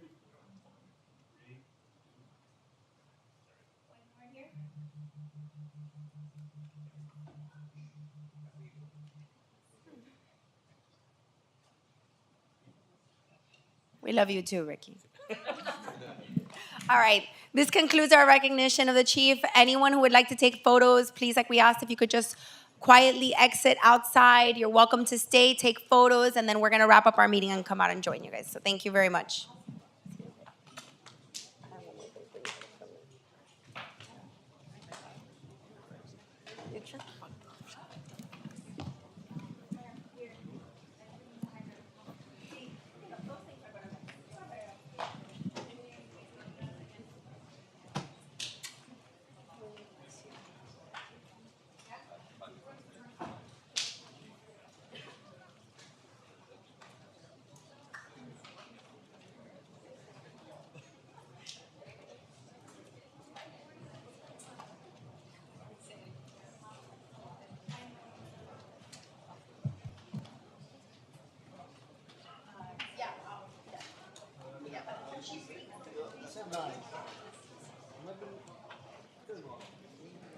We love you too, Ricky. All right, this concludes our recognition of the chief. Anyone who would like to take photos, please, like we asked, if you could just quietly exit outside. You're welcome to stay, take photos, and then we're gonna wrap up our meeting and come out and join you guys. So thank you very much.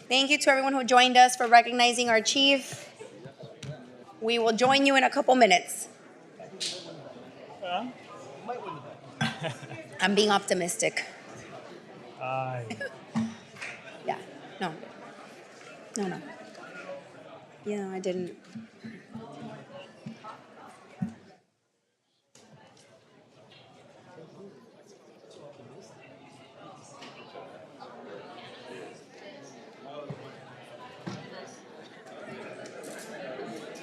Thank you to everyone who joined us for recognizing our chief. We will join you in a couple minutes. I'm being optimistic. Yeah, no. No. Yeah, I didn't.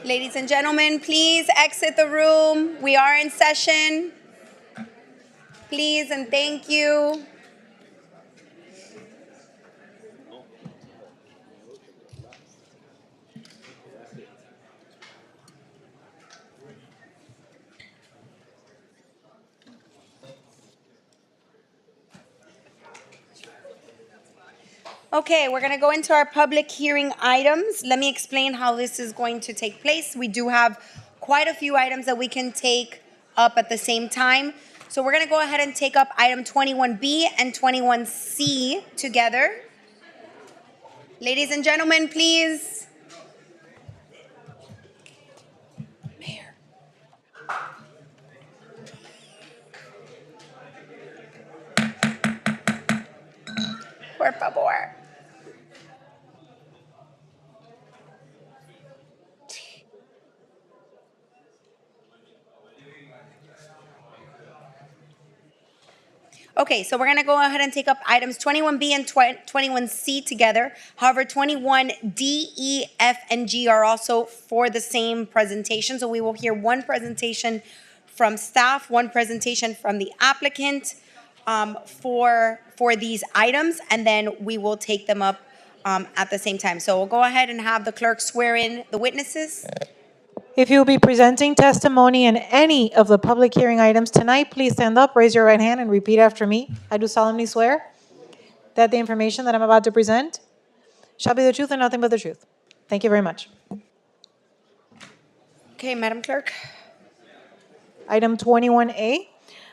Ladies and gentlemen, please exit the room. We are in session. Please and thank you. Okay, we're going to go into our public hearing items. Let me explain how this is going to take place. We do have quite a few items that we can take up at the same time. So we're going to go ahead and take up item 21B and 21C together. Ladies and gentlemen, please. Por favor. Okay, so we're going to go ahead and take up items 21B and 21C together. However, 21D, E, F, and G are also for the same presentation. So we will hear one presentation from staff, one presentation from the applicant for these items, and then we will take them up at the same time. So we'll go ahead and have the clerk swear in the witnesses. If you will be presenting testimony in any of the public hearing items tonight, please stand up, raise your right hand, and repeat after me. I do solemnly swear that the information that I'm about to present shall be the truth and nothing but the truth. Thank you very much. Okay, Madam Clerk. Item 21A,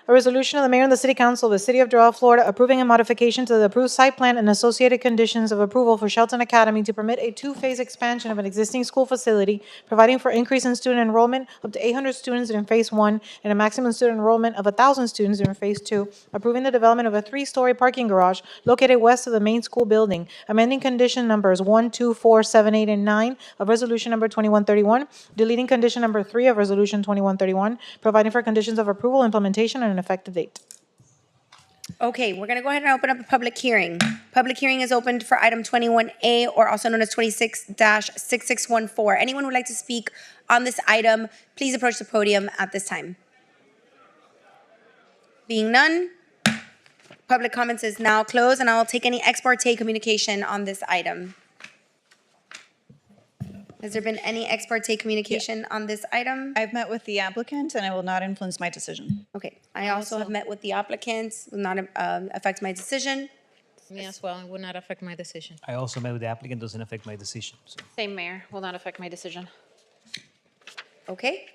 a resolution of the mayor and the city council of the city of Doral, Florida, approving a modification to the approved site plan and associated conditions of approval for Shelton Academy to permit a two-phase expansion of an existing school facility, providing for increase in student enrollment up to 800 students in phase 1 and a maximum student enrollment of 1,000 students in phase 2, approving the development of a 3-story parking garage located west of the main school building, amending condition numbers 1, 2, 4, 7, 8, and 9 of resolution number 2131, deleting condition number 3 of resolution 2131, providing for conditions of approval, implementation, and an effective date. Okay, we're going to go ahead and open up a public hearing. Public hearing is opened for item 21A, or also known as 26-6614. Anyone who would like to speak on this item, please approach the podium at this time. Being none, public comments is now closed, and I'll take any ex parte communication on this item. Has there been any ex parte communication on this item? I've met with the applicant and it will not influence my decision. Okay, I also have met with the applicants, will not affect my decision. Me as well, it would not affect my decision. I also met with the applicant, doesn't affect my decision. So. Same, Mayor. Will not affect my decision. Okay,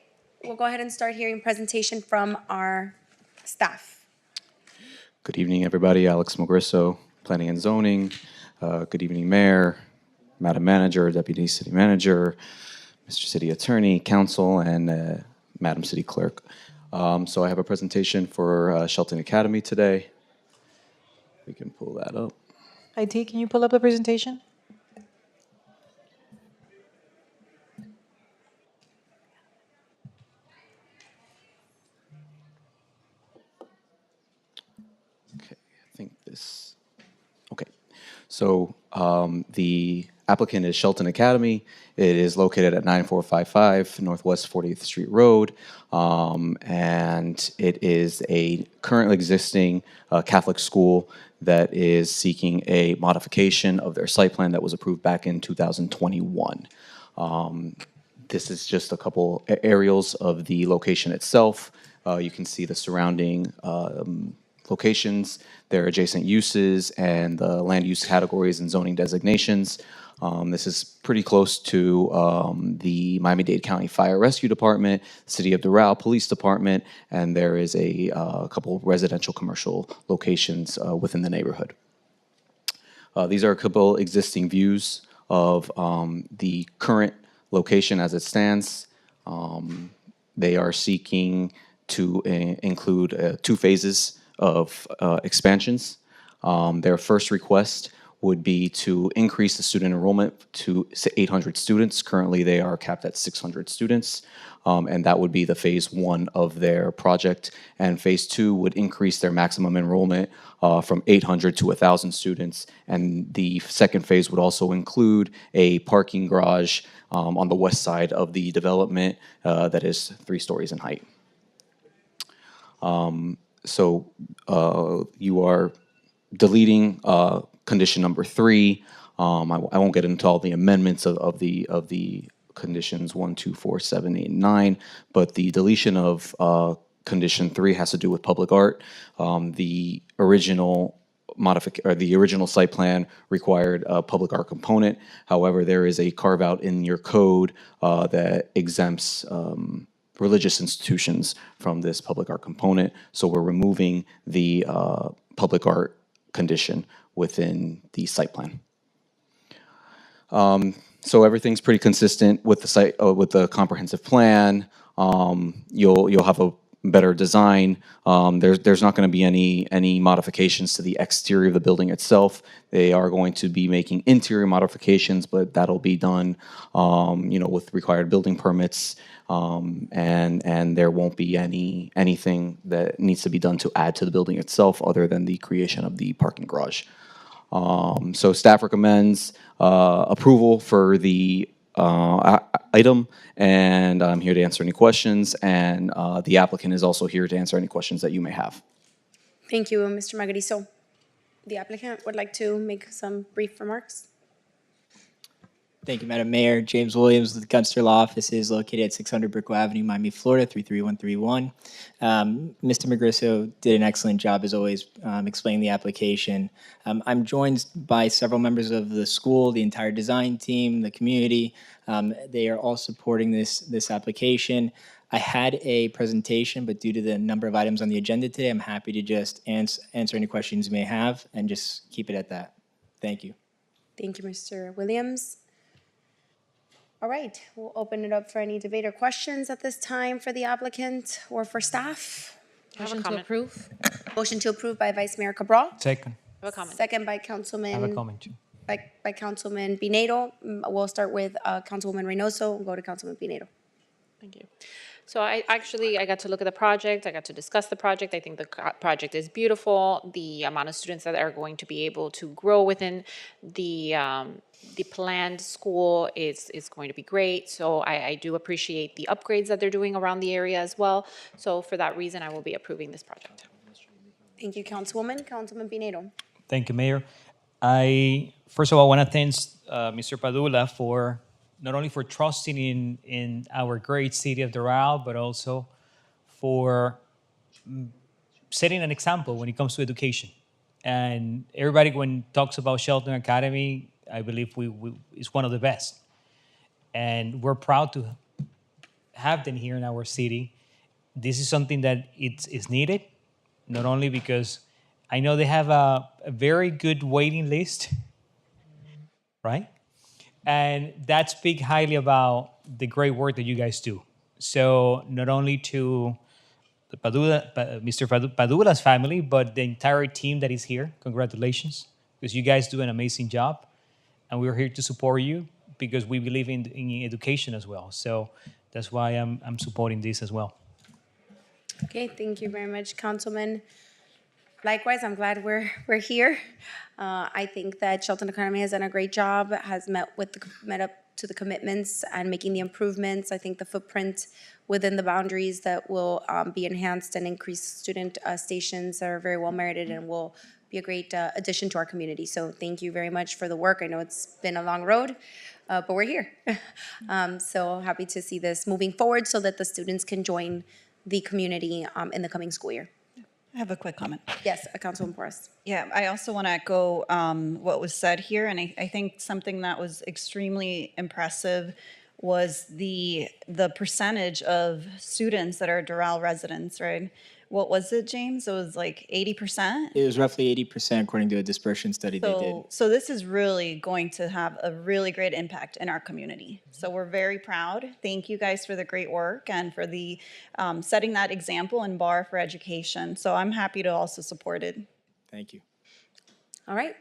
we'll go ahead and start hearing presentation from our staff. Good evening, everybody. Alex Mogrisso, Planning and Zoning. Good evening, Mayor, Madam Manager, Deputy City Manager, Mr. City Attorney, Council, and Madam City Clerk. So I have a presentation for Shelton Academy today. We can pull that up. IT, can you pull up the presentation? Okay, I think this, okay. So the applicant is Shelton Academy. It is located at 9455 Northwest 40th Street Road. And it is a currently existing Catholic school that is seeking a modification of their site plan that was approved back in 2021. This is just a couple aerials of the location itself. You can see the surrounding locations, their adjacent uses, and the land use categories and zoning designations. This is pretty close to the Miami-Dade County Fire Rescue Department, City of Doral Police Department, and there is a couple residential commercial locations within the neighborhood. These are a couple existing views of the current location as it stands. They are seeking to include 2 phases of expansions. Their first request would be to increase the student enrollment to 800 students. Currently, they are capped at 600 students, and that would be the phase one of their project. And phase two would increase their maximum enrollment from 800 to 1,000 students. And the second phase would also include a parking garage on the west side of the development that is 3 stories in height. So you are deleting condition number 3. I won't get into all the amendments of the conditions 1, 2, 4, 7, 8, and 9, but the deletion of condition 3 has to do with public art. The original the original site plan required a public art component. However, there is a carve out in your code that exempts religious institutions from this public art component. So we're removing the public art condition within the site plan. So everything's pretty consistent with the site, with the comprehensive plan. You'll have a better design. There's not going to be any modifications to the exterior of the building itself. They are going to be making interior modifications, but that'll be done, with required building permits. And there won't be anything that needs to be done to add to the building itself other than the creation of the parking garage. So staff recommends approval for the item, and I'm here to answer any questions, and the applicant is also here to answer any questions that you may have. Thank you, Mr. Magarizo. The applicant would like to make some brief remarks. Thank you, Madam Mayor. James Williams with the Gunster Law Office is located at 600 Brickell Avenue, Miami, Florida, 33131. Mr. Magrisso did an excellent job, as always, explaining the application. I'm joined by several members of the school, the entire design team, the community. They are all supporting this application. I had a presentation, but due to the number of items on the agenda today, I'm happy to just answer any questions you may have and just keep it at that. Thank you. Thank you, Mr. Williams. All right, we'll open it up for any debate or questions at this time for the applicant or for staff. Motion to approve. Motion to approve by Vice Mayor Cabral. Second. I have a comment. Second by I have a Councilman, comment too. by Councilman Pinedo. We'll start with Councilwoman Reynoso and go to Councilman Pinedo. Thank you. So I got to look at the project. I got to discuss the project. I think the project is beautiful. The amount of students that are going to be able to grow within the planned school is going to be great. So I do appreciate the upgrades that they're doing around the area as well. So for that reason, I will be approving this project. Thank you, Councilwoman. Councilman Pinedo. Thank you, Mayor. I first of all want to thank Mr. Padula for not only for trusting in our great city of Doral, but also for setting an example when it comes to education. And everybody, when talks about Shelton Academy, I believe it's one of the best. And we're proud to have them here in our city. This is something that is needed, not only because I know they have a very good waiting list, right? And that speaks highly about the great work that you guys do. So not only to the Mr. Padula's family, but the entire team that is here, congratulations, because you guys do an amazing job. And we're here to support you because we believe in education as well. So that's why I'm supporting this as well. Okay, thank you very much, Councilman. Likewise, I'm glad we're here. I think that Shelton Academy has done a great job, has met up to the commitments and making the improvements. I think the footprint within the boundaries that will be enhanced and increase student stations are very well merited and will be a great addition to our community. So thank you very much for the work. I know it's been a long road, but we're here. So happy to see this moving forward so that the students can join the community in the coming school year. I have a quick comment. Yes, Councilwoman Porras. Yeah, I also want to echo what was said here, and I think something that was extremely impressive was the percentage of students that are Doral residents, right? What was it, James? It was like 80%? It was roughly 80% according to a dispersion study they did. So this is really going to have a really great impact in our community. So we're very proud. Thank you guys for the great work and for the setting that example and bar for education. So I'm happy to also support it. Thank you. All right.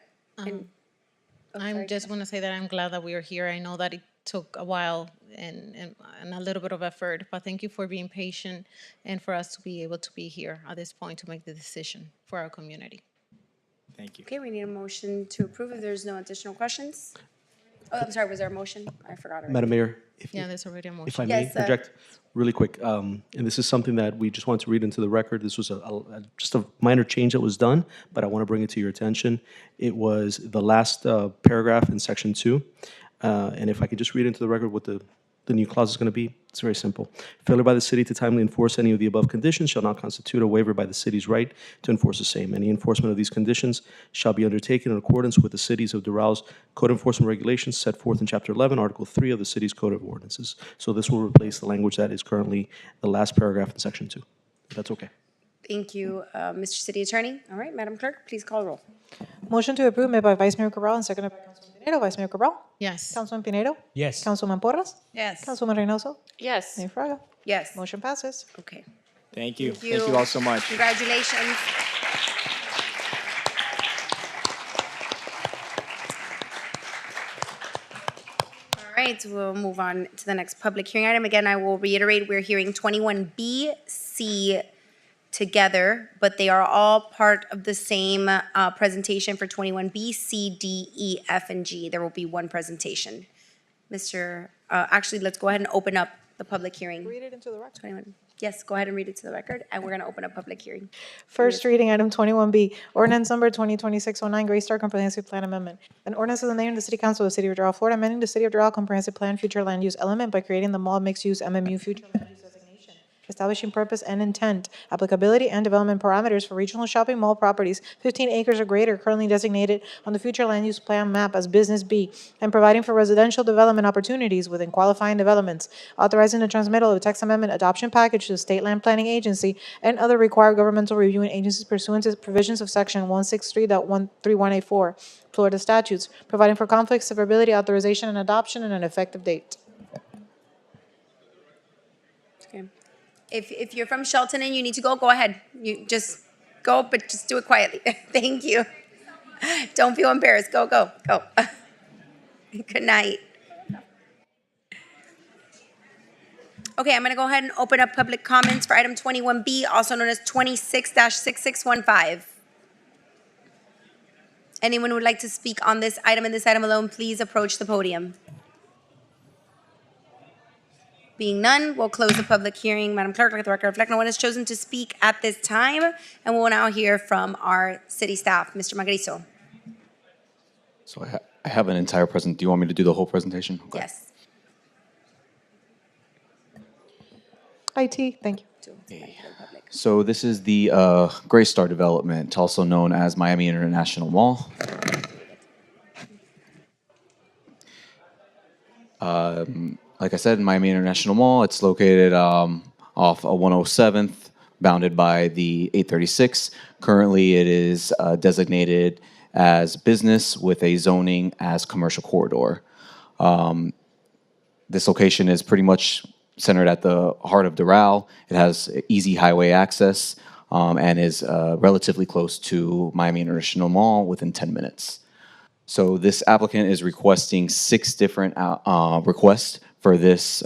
I just want to say that I'm glad that we are here. I know that it took a while and a little bit of effort, but thank you for being patient and for us to be able to be here at this point to make the decision for our community. Thank you. Okay, we need a motion to approve if there's no additional questions. Oh, I'm sorry, was there a motion? I forgot already. Madam Mayor, Yeah, there's already a motion. if I may Yes, interject really quick, and this is something that we just wanted to read into the record. This was just a minor change that was done, but I want to bring it to your attention. It was the last paragraph in section 2, and if I could just read into the record what the new clause is going to be, it's very simple. Failure by the city to timely enforce any of the above conditions shall not constitute a waiver by the city's right to enforce the same. Any enforcement of these conditions shall be undertaken in accordance with the cities of Doral's code enforcement regulations set forth in Chapter 11, Article 3 of the city's code of ordinances. So this will replace the language that is currently the last paragraph in section 2. If that's okay. Thank you, Mr. City Attorney. All right, Madam Clerk, please call roll. Motion to approve made by Vice Mayor Corral and seconded by Councilman Pinedo. Vice Mayor Corral? Yes. Councilman Pinedo? Yes. Councilman Porras? Yes. Councilman Reynoso? Yes. Mayor Fraga? Yes. Motion passes. Okay. Thank you. Thank you. Thank you all so much. Congratulations. All right, we'll move on to the next public hearing item. Again, I will reiterate, we're hearing 21B, C together, but they are all part of the same presentation for 21B, C, D, E, F, and G. There will be one presentation. Actually, let's go ahead and open up the public hearing. Read it into the record. 21. Yes, go ahead and read it to the record, and we're going to open up public hearing. First reading, item 21B, ordinance number 2026-09, Gray Star Comprehensive Plan Amendment. An ordinance of the mayor and the city council of the city of Doral, Florida, amending the city of Doral Comprehensive Plan future land use element by creating the mall mixed-use MMU future land use designation, establishing purpose and intent, applicability and development parameters for regional shopping mall properties 15 acres or greater currently designated on the future land use plan map as Business B, and providing for residential development opportunities within qualifying developments, authorizing the transmittal of a text amendment adoption package to the State Land Planning Agency and other required governmental reviewing agencies pursuant to provisions of section 163.13184 Florida statutes, providing for conflict, severability, authorization, and adoption, and an effective date. Okay. If you're from Shelton and you need to go ahead. You just go, but just do it quietly. Thank you. Don't feel embarrassed. Go. Good night. Okay, I'm going to go ahead and open up public comments for item 21B, also known as 26-6615. Anyone who would like to speak on this item and this item alone, please approach the podium. Being none, we'll close the public hearing. Madam Clerk, let the record reflect no one has chosen to speak at this time, and we'll now hear from our city staff. Mr. Magrizo. So I have an entire present. Do you want me to do the whole presentation? Okay. Yes. IT, thank you. So this is the Gray Star development, also known as Miami International Mall. Like I said, Miami International Mall, it's located off 107th, bounded by the 836. Currently, it is designated as business with a zoning as commercial corridor. This location is pretty much centered at the heart of Doral. It has easy highway access and is relatively close to Miami International Mall within 10 minutes. So this applicant is requesting 6 different requests for this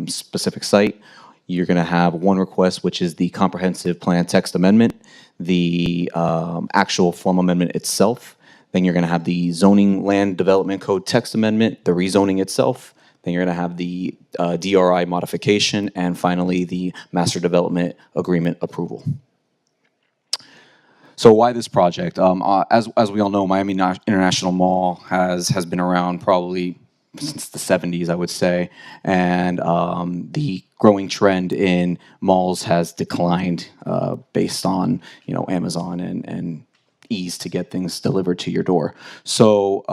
specific site. You're going to have one request, which is the comprehensive plan text amendment, the actual form amendment itself. Then you're going to have the zoning land development code text amendment, the rezoning itself. Then you're going to have the DRI modification, and finally the master development agreement approval. So why this project? As we all know, Miami International Mall has been around probably since the 70s, I would say, and the growing trend in malls has declined based on Amazon and ease to get things delivered to your door. So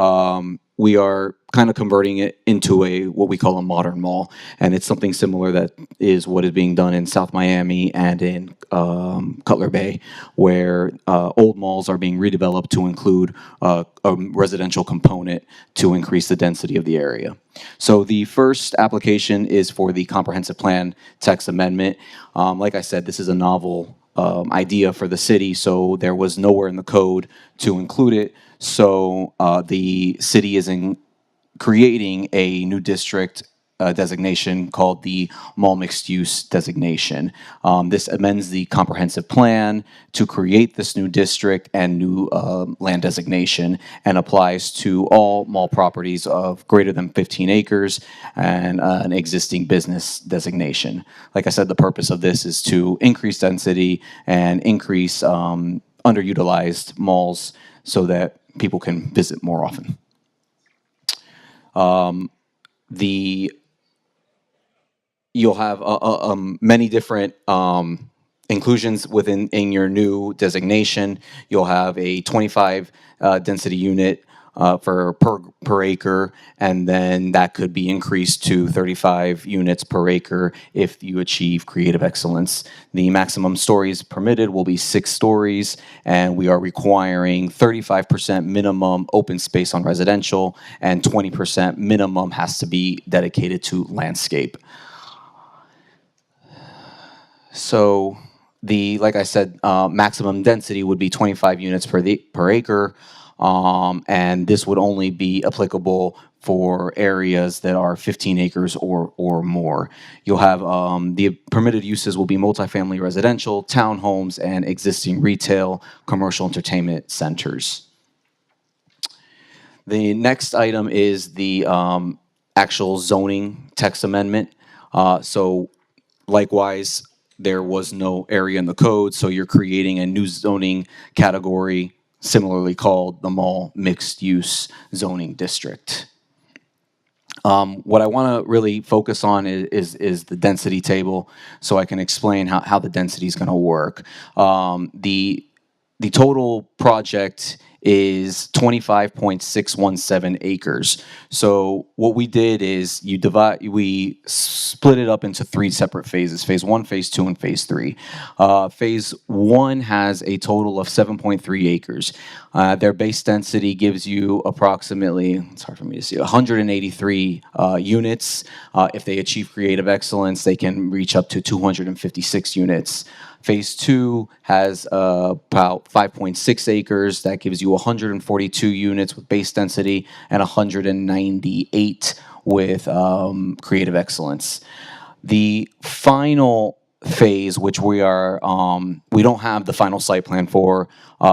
we are kind of converting it into what we call a modern mall, and it's something similar that is what is being done in South Miami and in Cutler Bay, where old malls are being redeveloped to include a residential component to increase the density of the area. So the first application is for the comprehensive plan text amendment. Like I said, this is a novel idea for the city, so there was nowhere in the code to include it. So the city is creating a new district designation called the mall mixed use designation. This amends the comprehensive plan to create this new district and new land designation, and applies to all mall properties of greater than 15 acres and an existing business designation. Like I said, the purpose of this is to increase density and increase underutilized malls so that people can visit more often. You'll have many different inclusions in your new designation. You'll have a 25 density unit per acre, and then that could be increased to 35 units per acre if you achieve creative excellence. The maximum stories permitted will be 6 stories, and we are requiring 35% minimum open space on residential, and 20% minimum has to be dedicated to landscape. So like I said, maximum density would be 25 units per acre, and this would only be applicable for areas that are 15 acres or more. You'll have the permitted uses will be multifamily residential, townhomes, and existing retail, commercial entertainment centers. The next item is the actual zoning text amendment. So likewise, there was no area in the code, so you're creating a new zoning category, similarly called the mall mixed use zoning district. What I want to really focus on is the density table, so I can explain how the density is going to work. The total project is 25.617 acres. So what we did is we split it up into 3 separate phases: phase 1, phase 2, and phase 3. Phase 1 has a total of 7.3 acres. Their base density gives you approximately, it's hard for me to see, 183 units. If they achieve creative excellence, they can reach up to 256 units. Phase 2 has about 5.6 acres. That gives you 142 units with base density and 198 with creative excellence. The final phase, which we don't have the final site plan for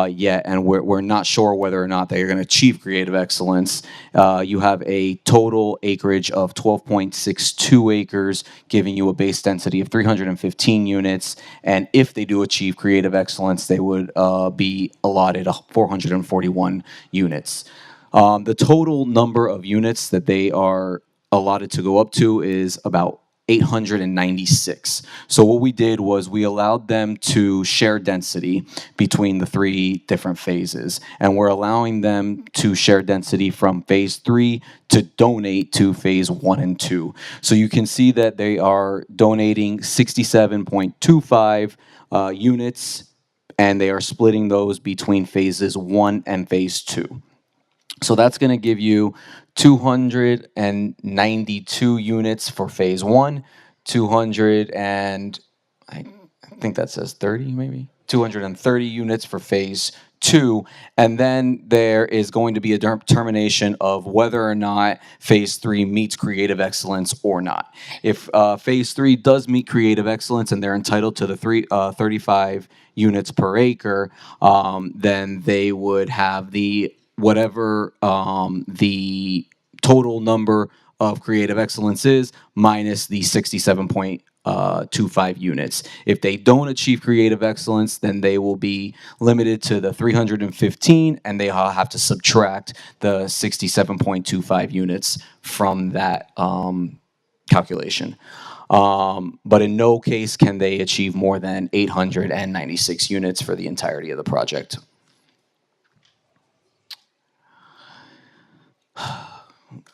yet, and we're not sure whether or not they are going to achieve creative excellence. You have a total acreage of 12.62 acres, giving you a base density of 315 units, and if they do achieve creative excellence, they would be allotted 441 units. The total number of units that they are allotted to go up to is about 896. So what we did was we allowed them to share density between the 3 different phases, and we're allowing them to share density from phase 3 to donate to phase 1 and 2. So you can see that they are donating 67.25 units, and they are splitting those between phases 1 and phase 2. So that's going to give you 292 units for phase 1, 200 and I think that says 30 maybe, 230 units for phase 2, and then there is going to be a determination of whether or not phase 3 meets creative excellence or not. If phase 3 does meet creative excellence and they're entitled to the 35 units per acre, then they would have whatever the total number of creative excellence is minus the 67.25 units. If they don't achieve creative excellence, then they will be limited to the 315, and they have to subtract the 67.25 units from that calculation. But in no case can they achieve more than 896 units for the entirety of the project.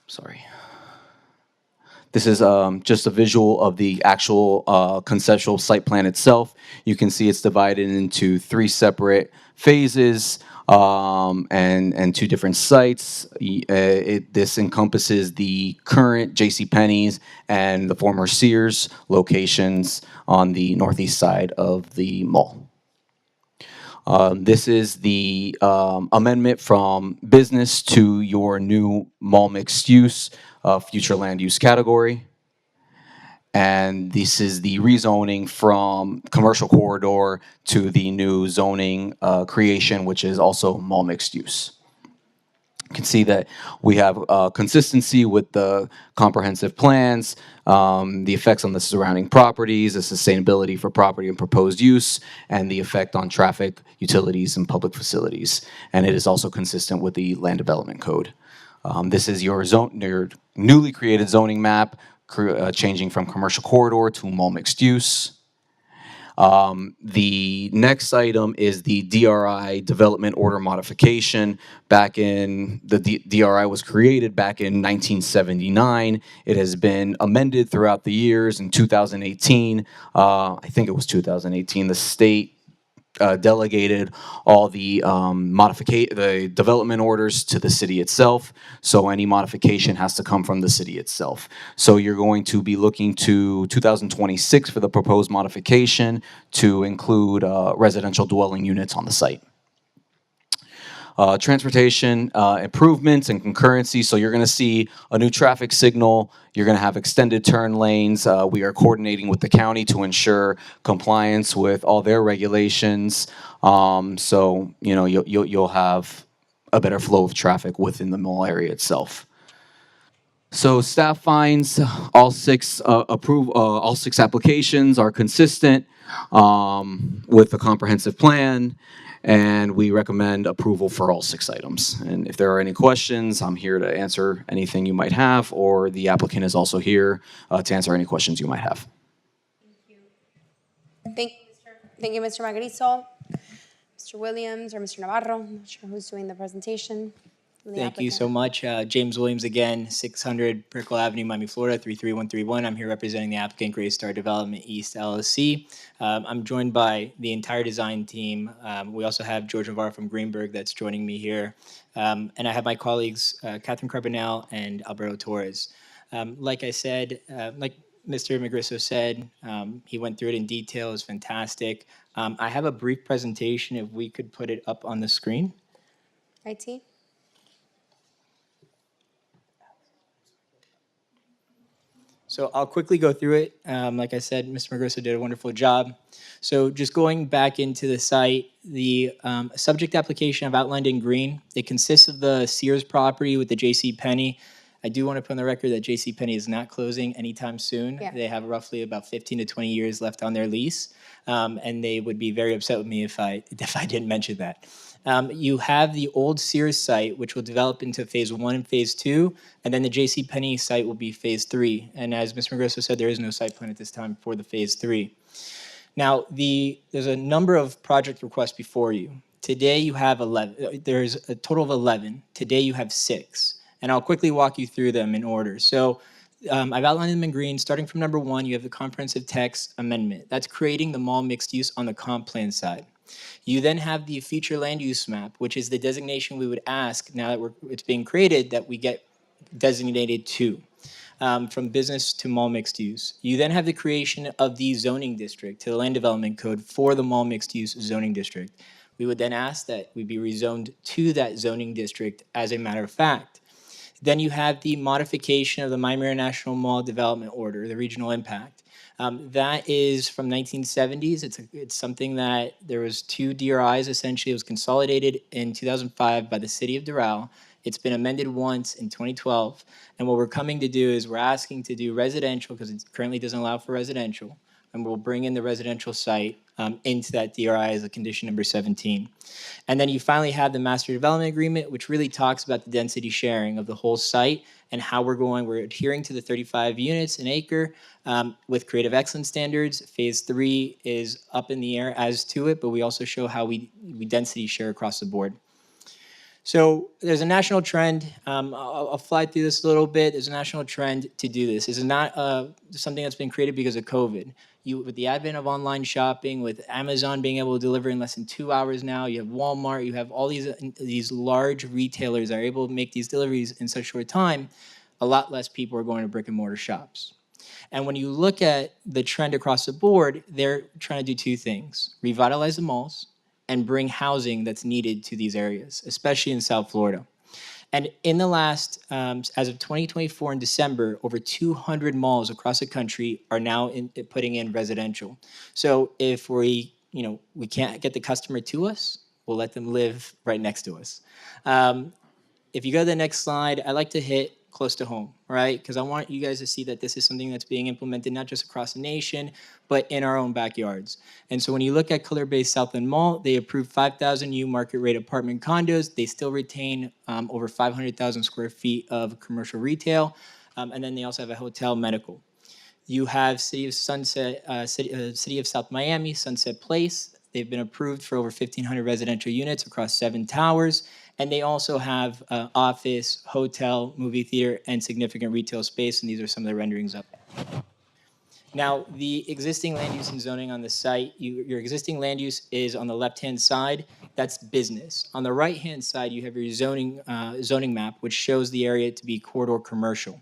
Sorry. This is just a visual of the actual conceptual site plan itself. You can see it's divided into 3 separate phases and 2 different sites. This encompasses the current JCPenney's and the former Sears locations on the northeast side of the mall. This is the amendment from business to your new mall mixed use future land use category. And this is the rezoning from commercial corridor to the new zoning creation, which is also mall mixed use. You can see that we have consistency with the comprehensive plans, the effects on the surrounding properties, the sustainability for property and proposed use, and the effect on traffic, utilities, and public facilities. And it is also consistent with the Land Development Code. This is your newly created zoning map, changing from commercial corridor to mall mixed use. The next item is the DRI development order modification. Back in, the DRI was created back in 1979. It has been amended throughout the years. In 2018, I think it was 2018, the state delegated all the the development orders to the city itself. So any modification has to come from the city itself. So you're going to be looking to 2026 for the proposed modification to include residential dwelling units on the site. Transportation improvements and concurrency. So you're going to see a new traffic signal. You're going to have extended turn lanes. We are coordinating with the county to ensure compliance with all their regulations. So you know you'll have a better flow of traffic within the mall area itself. So staff finds all six applications are consistent with the comprehensive plan, and we recommend approval for all 6 items. And if there are any questions, I'm here to answer anything you might have, or the applicant is also here to answer any questions you might have. Thank you, Mr. Magrizo. Mr. Williams or Mr. Navarro, I'm not sure who's doing the presentation. Thank you so much. James Williams again, 600 Brickell Avenue, Miami, Florida, 33131. I'm here representing the applicant Great Star Development East LLC. I'm joined by the entire design team. We also have George Navarro from Greenberg that's joining me here. And I have my colleagues, Catherine Carbonell and Alberto Torres. Like I said, like Mr. Magrizo said, he went through it in detail. It was fantastic. I have a brief presentation if we could put it up on the screen. IT? So I'll quickly go through it. Like I said, Mr. Magrizo did a wonderful job. So just going back into the site, the subject application I've outlined in green. It consists of the Sears property with the JCPenney. I do want to put on the record that JCPenney is not closing anytime soon. Yeah. They have roughly about 15 to 20 years left on their lease, and they would be very upset with me if I didn't mention that. You have the old Sears site, which will develop into phase 1 and phase 2, and then the JCPenney site will be phase 3. And as Mr. Magrizo said, there is no site plan at this time for the phase 3. Now, there's a number of project requests before you. Today you have 11. There's a total of 11. Today you have 6. And I'll quickly walk you through them in order. So I've outlined them in green. Starting from number 1, you have the comprehensive text amendment. That's creating the mall mixed use on the comp plan side. You then have the future land use map, which is the designation we would ask now that it's being created that we get designated to. From business to mall mixed use. You then have the creation of the zoning district to the land development code for the mall mixed use zoning district. We would then ask that we be rezoned to that zoning district as a matter of fact. Then you have the modification of the Miami National Mall Development Order, the regional impact. That is from 1970s. It's something that there was 2 DRIs essentially. It was consolidated in 2005 by the city of Doral. It's been amended once in 2012. And what we're coming to do is we're asking to do residential because it currently doesn't allow for residential. And we'll bring in the residential site into that DRI as a condition number 17. And then you finally have the master development agreement, which really talks about the density sharing of the whole site and how we're adhering to the 35 units an acre with creative excellence standards. Phase 3 is up in the air as to it, but we also show how we density share across the board. So there's a national trend. I'll fly through this a little bit. There's a national trend to do this. This is not something that's been created because of COVID. With the advent of online shopping, with Amazon being able to deliver in less than 2 hours now, you have Walmart, you have all these large retailers that are able to make these deliveries in such short time. A lot less people are going to brick and mortar shops. And when you look at the trend across the board, they're trying to do 2 things: revitalize the malls and bring housing that's needed to these areas, especially in South Florida. And in the last, as of 2024 in December, over 200 malls across the country are now putting in residential. So if we can't get the customer to us, we'll let them live right next to us. If you go to the next slide, I like to hit close to home, right? Because I want you guys to see that this is something that's being implemented not just across the nation, but in our own backyards. And so when you look at Color-Based Southland Mall, they approved 5,000 new market rate apartment condos. They still retain over 500,000 square feet of commercial retail. And then they also have a hotel medical. You have City of City of South Miami, Sunset Place. They've been approved for over 1,500 residential units across 7 towers. And they also have office, hotel, movie theater, and significant retail space. And these are some of the renderings up. Now, the existing land use and zoning on the site, your existing land use is on the left-hand side. That's business. On the right-hand side, you have your zoning map, which shows the area to be corridor commercial.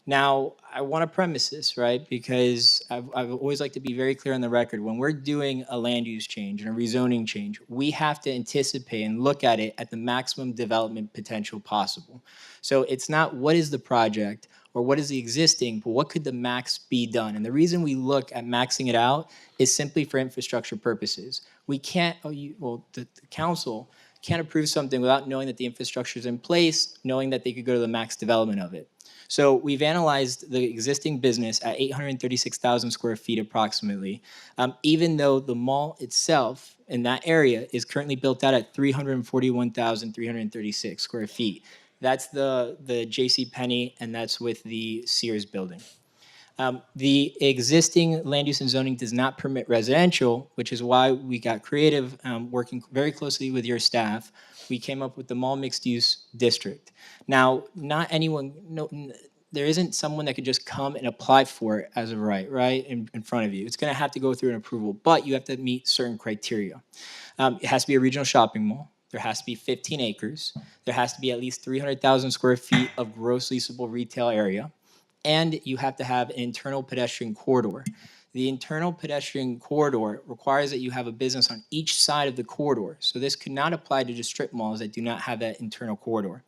Now, I want to premise this, right? Because I've always liked to be very clear on the record. When we're doing a land use change and a rezoning change, we have to anticipate and look at it at the maximum development potential possible. So it's not what is the project or what is the existing, but what could the max be done? And the reason we look at maxing it out is simply for infrastructure purposes. We can't, the council can't approve something without knowing that the infrastructure is in place, knowing that they could go to the max development of it. So we've analyzed the existing business at 836,000 square feet approximately, even though the mall itself in that area is currently built out at 341,336 square feet. That's the JCPenney, and that's with the Sears building. The existing land use and zoning does not permit residential, which is why we got creative, working very closely with your staff. We came up with the mall mixed use district. Now, not anyone, there isn't someone that could just come and apply for it as of right in front of you. It's going to have to go through an approval, but you have to meet certain criteria. It has to be a regional shopping mall. There has to be 15 acres. There has to be at least 300,000 square feet of gross leasable retail area. And you have to have an internal pedestrian corridor. The internal pedestrian corridor requires that you have a business on each side of the corridor. So this could not apply to just strip malls that do not have that internal corridor.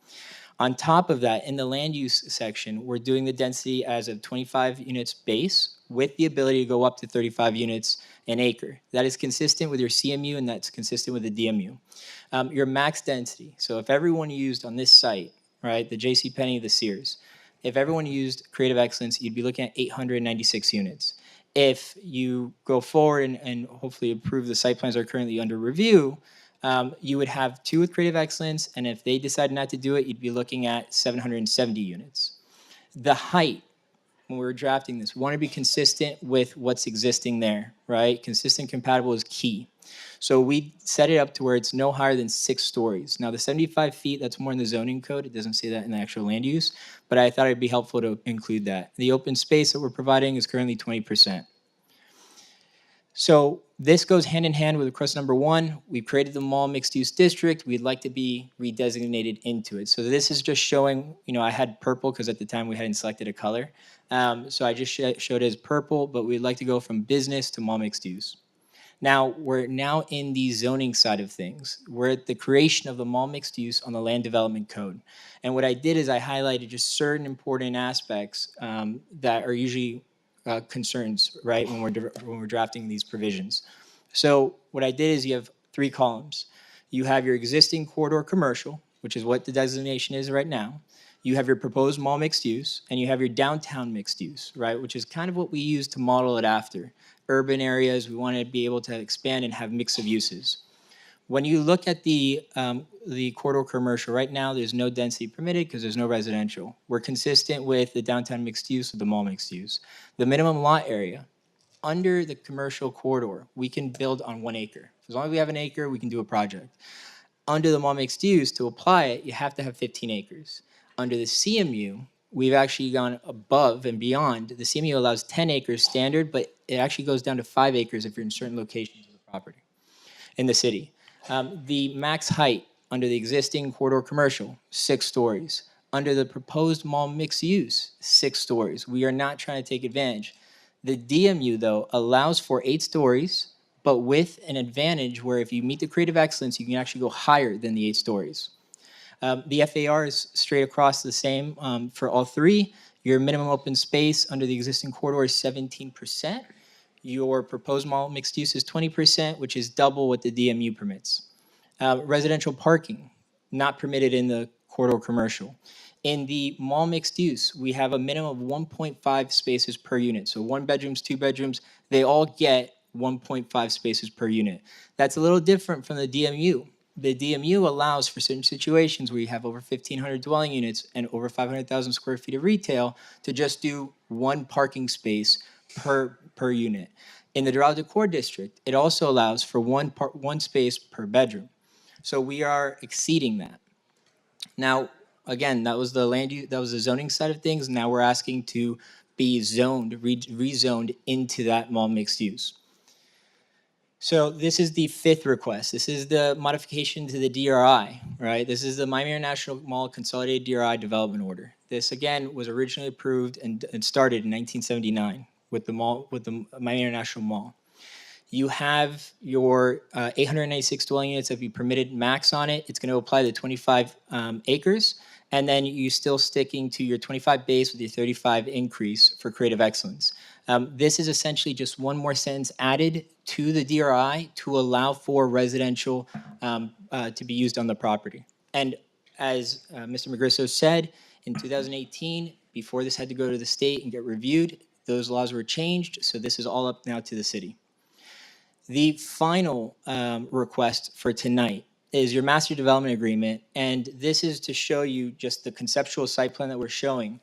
On top of that, in the land use section, we're doing the density as of 25 units base with the ability to go up to 35 units an acre. That is consistent with your CMU and that's consistent with the DMU. Your max density, so if everyone used on this site, right, the JCPenney, the Sears, if everyone used Creative Excellence, you'd be looking at 896 units. If you go forward and hopefully approve the site plans that are currently under review, you would have 2 with Creative Excellence, and if they decide not to do it, you'd be looking at 770 units. The height, when we were drafting this, we want to be consistent with what's existing there, right? Consistent, compatible is key. So we set it up to where it's no higher than 6 stories. Now the 75 feet, that's more in the zoning code. It doesn't say that in the actual land use, but I thought it'd be helpful to include that. The open space that we're providing is currently 20%. So this goes hand in hand with request number 1. We've created the mall mixed use district. We'd like to be redesignated into it. So this is just showing, I had purple because at the time we hadn't selected a color. So I just showed it as purple, but we'd like to go from business to mall mixed use. Now, we're now in the zoning side of things. We're at the creation of the mall mixed use on the land development code. And what I did is I highlighted just certain important aspects that are usually concerns, right, when we're drafting these provisions. So what I did is you have 3 columns. You have your existing corridor commercial, which is what the designation is right now. You have your proposed mall mixed use, and you have your downtown mixed use, right, which is kind of what we use to model it after. Urban areas, we want to be able to expand and have mix of uses. When you look at the corridor commercial, right now there's no density permitted because there's no residential. We're consistent with the downtown mixed use with the mall mixed use. The minimum lot area, under the commercial corridor, we can build on 1 acre. As long as we have an acre, we can do a project. Under the mall mixed use, to apply it, you have to have 15 acres. Under the CMU, we've actually gone above and beyond. The CMU allows 10 acres standard, but it actually goes down to 5 acres if you're in certain locations of the property in the city. The max height under the existing corridor commercial, 6 stories. Under the proposed mall mixed use, 6 stories. We are not trying to take advantage. The DMU, though, allows for 8 stories, but with an advantage where if you meet the creative excellence, you can actually go higher than the 8 stories. The FAR is straight across the same for all three. Your minimum open space under the existing corridor is 17%. Your proposed mall mixed use is 20%, which is double what the DMU permits. Residential parking, not permitted in the corridor commercial. In the mall mixed use, we have a minimum of 1.5 spaces per unit. So 1 bedrooms, 2 bedrooms, they all get 1.5 spaces per unit. That's a little different from the DMU. The DMU allows for certain situations where you have over 1,500 dwelling units and over 500,000 square feet of retail to just do 1 parking space per unit. In the Doral Decor District, it also allows for 1 space per bedroom. So we are exceeding that. Now, again, that was the zoning side of things. Now we're asking to be rezoned into that mall mixed use. So this is the 5th request. This is the modification to the DRI, right? This is the Miami International Mall Consolidated DRI Development Order. This again was originally approved and started in 1979 with the Miami International Mall. You have your 896 dwelling units that be permitted max on it. It's going to apply to 25 acres. And then you still sticking to your 25 base with your 35 increase for creative excellence. This is essentially just one more sentence added to the DRI to allow for residential to be used on the property. And as Mr. Magrisso said, in 2018, before this had to go to the state and get reviewed, those laws were changed. So this is all up now to the city. The final request for tonight is your master development agreement, and this is to show you just the conceptual site plan that we're showing.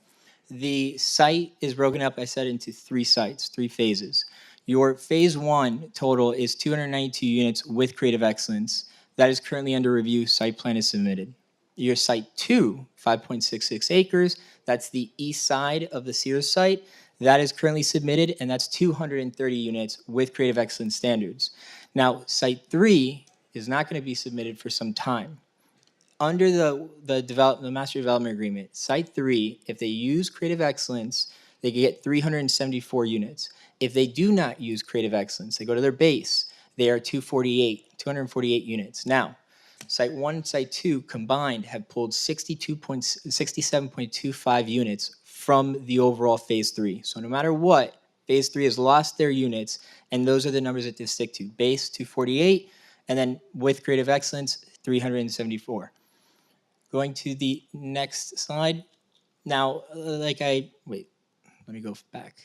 The site is broken up, I said, into 3 sites, 3 phases. Your phase 1 total is 292 units with creative excellence. That is currently under review. Site plan is submitted. Your site 2, 5.66 acres, that's the east side of the Sears site. That is currently submitted, and that's 230 units with creative excellence standards. Now, site 3 is not going to be submitted for some time. Under the master development agreement, site 3, if they use creative excellence, they get 374 units. If they do not use creative excellence, they go to their base, they are 248 units. Now, site 1 and site 2 combined have pulled 67.25 units from the overall phase 3. So no matter what, phase 3 has lost their units, and those are the numbers that they stick to. Base 248, and then with creative excellence, 374. Going to the next slide. Now, let me go back.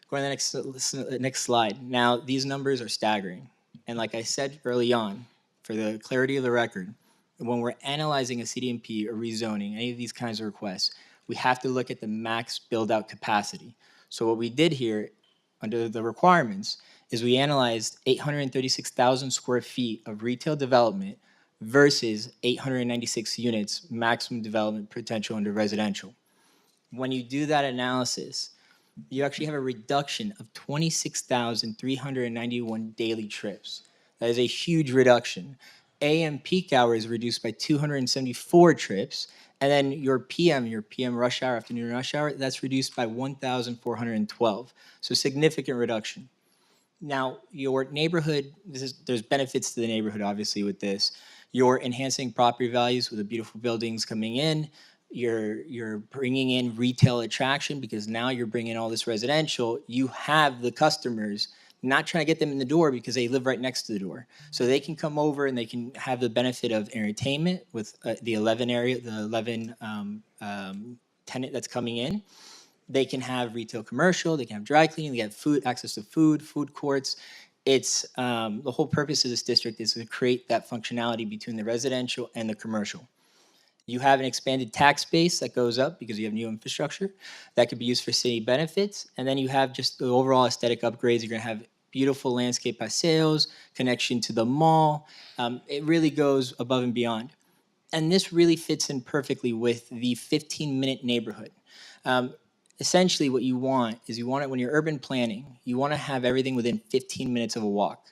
Going to the next slide. Now, these numbers are staggering. And like I said early on, for the clarity of the record, when we're analyzing a CDMP or rezoning, any of these kinds of requests, we have to look at the max build-out capacity. So what we did here, under the requirements, is we analyzed 836,000 square feet of retail development versus 896 units maximum development potential under residential. When you do that analysis, you actually have a reduction of 26,391 daily trips. That is a huge reduction. AM peak hour is reduced by 274 trips, and then your PM rush hour, afternoon rush hour, that's reduced by 1,412. So significant reduction. Now, your neighborhood, there's benefits to the neighborhood, obviously, with this. You're enhancing property values with the beautiful buildings coming in. You're bringing in retail attraction because now you're bringing all this residential. You have the customers, not trying to get them in the door because they live right next to the door. So they can come over and they can have the benefit of entertainment with the 11 tenant that's coming in. They can have retail commercial, they can have dry cleaning, they have access to food courts. It's the whole purpose of this district is to create that functionality between the residential and the commercial. You have an expanded tax base that goes up because you have new infrastructure that could be used for city benefits. And then you have just the overall aesthetic upgrades. You're going to have beautiful landscape paseos, connection to the mall. It really goes above and beyond. And this really fits in perfectly with the 15-minute neighborhood. Essentially, what you want is when you're urban planning, you want to have everything within 15 minutes of a walk.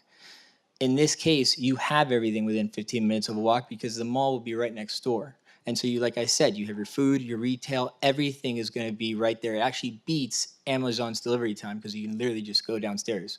In this case, you have everything within 15 minutes of a walk because the mall will be right next door. And so like I said, you have your food, your retail, everything is going to be right there. It actually beats Amazon's delivery time because you can literally just go downstairs.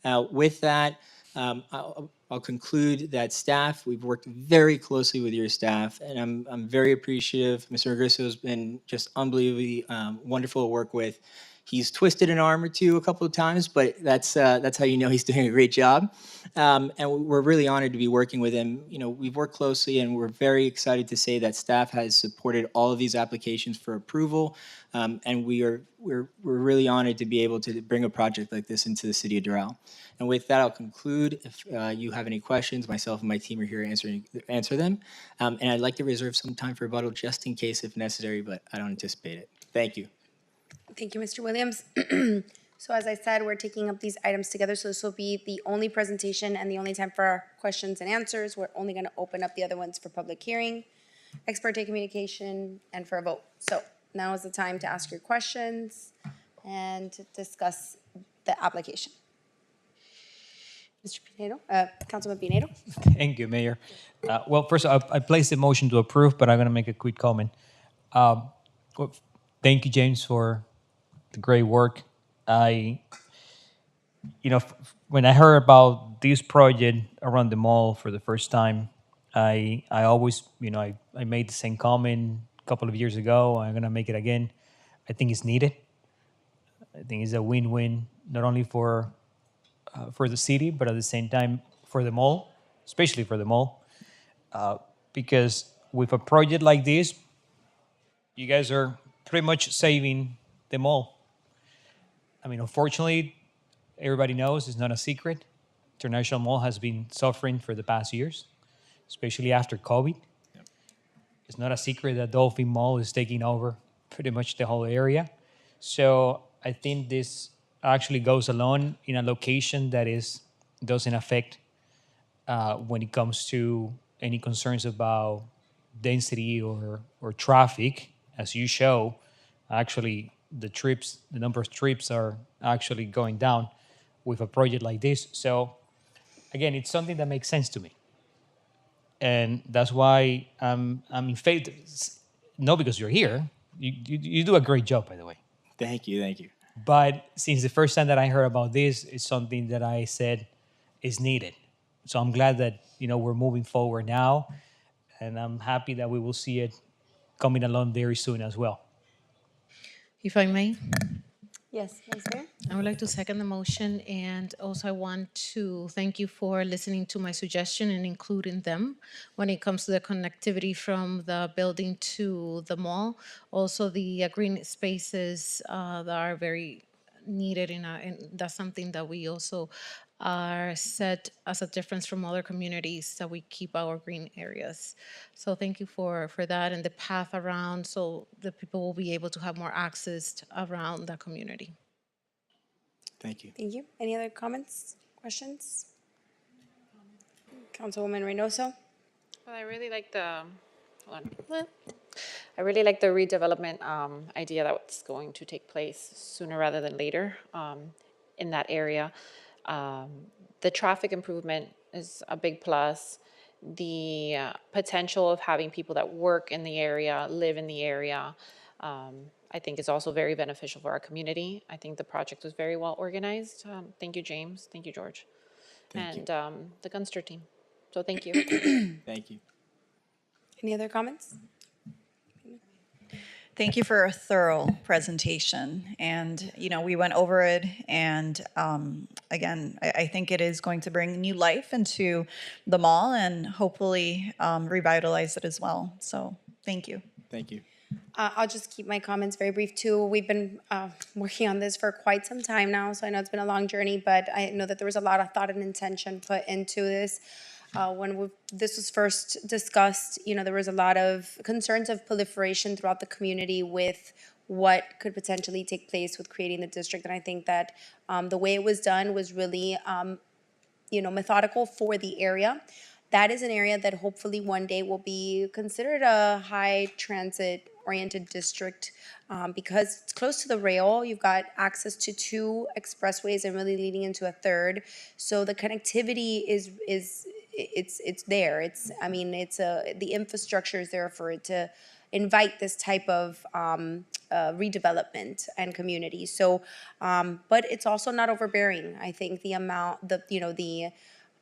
With that, I'll conclude that staff, we've worked very closely with your staff, and I'm very appreciative. Mr. Magrisso has been just unbelievably wonderful to work with. He's twisted an arm or two a couple of times, but that's how you know he's doing a great job. And we're really honored to be working with him. You know, we've worked closely, and we're very excited to say that staff has supported all of these applications for approval. And we're really honored to be able to bring a project like this into the city of Doral. And with that, I'll conclude. If you have any questions, myself and my team are here to answer them. And I'd like to reserve some time for rebuttal just in case if necessary, but I don't anticipate it. Thank you. Thank you, Mr. Williams. So as I said, we're taking up these items together, so this will be the only presentation and the only time for questions and answers. We're only going to open up the other ones for public hearing, ex parte communication, and for a vote. So now is the time to ask your questions and to discuss the application. Mr. Pinedo, Councilman Pinedo. Thank you, Mayor. Well, first, I placed a motion to approve, but I'm going to make a quick comment. Well, thank you, James, for the great work. When I heard about this project around the mall for the first time, I always, I made the same comment a couple of years ago. I'm going to make it again. I think it's needed. I think it's a win-win, not only for the city, but at the same time for the mall, especially for the mall, because with a project like this, you guys are pretty much saving the mall. I mean, unfortunately, everybody knows it's not a secret. International Mall has been suffering for the past years, especially after COVID. Yep. It's not a secret that Dolphin Mall is taking over pretty much the whole area. So I think this actually goes along in a location that doesn't affect when it comes to any concerns about density or traffic. As you show, actually the number of trips are actually going down with a project like this. So again, it's something that makes sense to me. And that's why I'm in favor, not because you're here. You do a great job, by the way. Thank you. But since the first time that I heard about this, it's something that I said is needed. So I'm glad that we're moving forward now, and I'm happy that we will see it coming along very soon as well. If I may. Yes, Ms. Mayor. I would like to second the motion, and also I want to thank you for listening to my suggestion and including them when it comes to the connectivity from the building to the mall. Also, the green spaces that are very needed, and that's something that we also are set as a difference from other communities, that we keep our green areas. So thank you for that, and the path around, so the people will be able to have more access around that community. Thank you. Thank you. Any other comments, questions? Councilwoman Reynoso. Well, I really like the, I really like the redevelopment idea that's going to take place sooner rather than later in that area. The traffic improvement is a big plus. The potential of having people that work in the area, live in the area, I think is also very beneficial for our community. I think the project was very well organized. Thank you, James. Thank you, George. Thank and the Gunster team. So thank you. Thank you. Any other comments? Thank you for a thorough presentation. And, we went over it. And again, I think it is going to bring new life into the mall and hopefully revitalize it as well. So thank you. Thank you. I'll just keep my comments very brief too. We've been working on this for quite some time now, so I know it's been a long journey, but I know that there was a lot of thought and intention put into this. When this was first discussed, there was a lot of concerns of proliferation throughout the community with what could potentially take place with creating the district, and I think that the way it was done was really, methodical for the area. That is an area that hopefully one day will be considered a high transit oriented district because it's close to the rail. You've got access to 2 expressways and really leading into a third. So the connectivity is there. The infrastructure is there for it to invite this type of redevelopment and community. So, but it's also not overbearing. I think the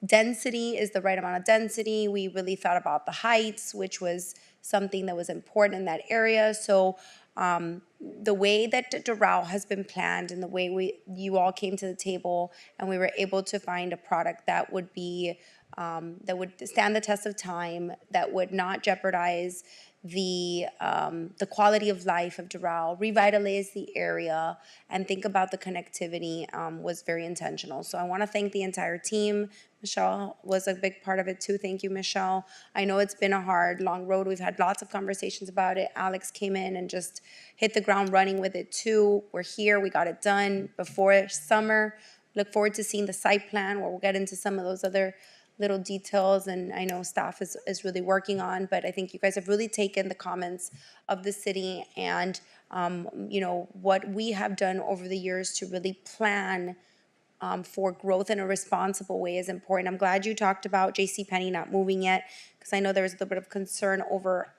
density is the right amount of density. We really thought about the heights, which was something that was important in that area. So the way that Doral has been planned and the way you all came to the table and we were able to find a product that would be that would stand the test of time, that would not jeopardize the quality of life of Doral, revitalize the area, and think about the connectivity was very intentional. So I want to thank the entire team. Michelle was a big part of it too. Thank you, Michelle. I know it's been a hard, long road. We've had lots of conversations about it. Alex came in and just hit the ground running with it too. We're here. We got it done before summer. Look forward to seeing the site plan where we'll get into some of those other little details, and I know staff is really working on, but I think you guys have really taken the comments of the city and what we have done over the years to really plan for growth in a responsible way is important. I'm glad you talked about JCPenney not moving yet, because I know there was a little bit of concern over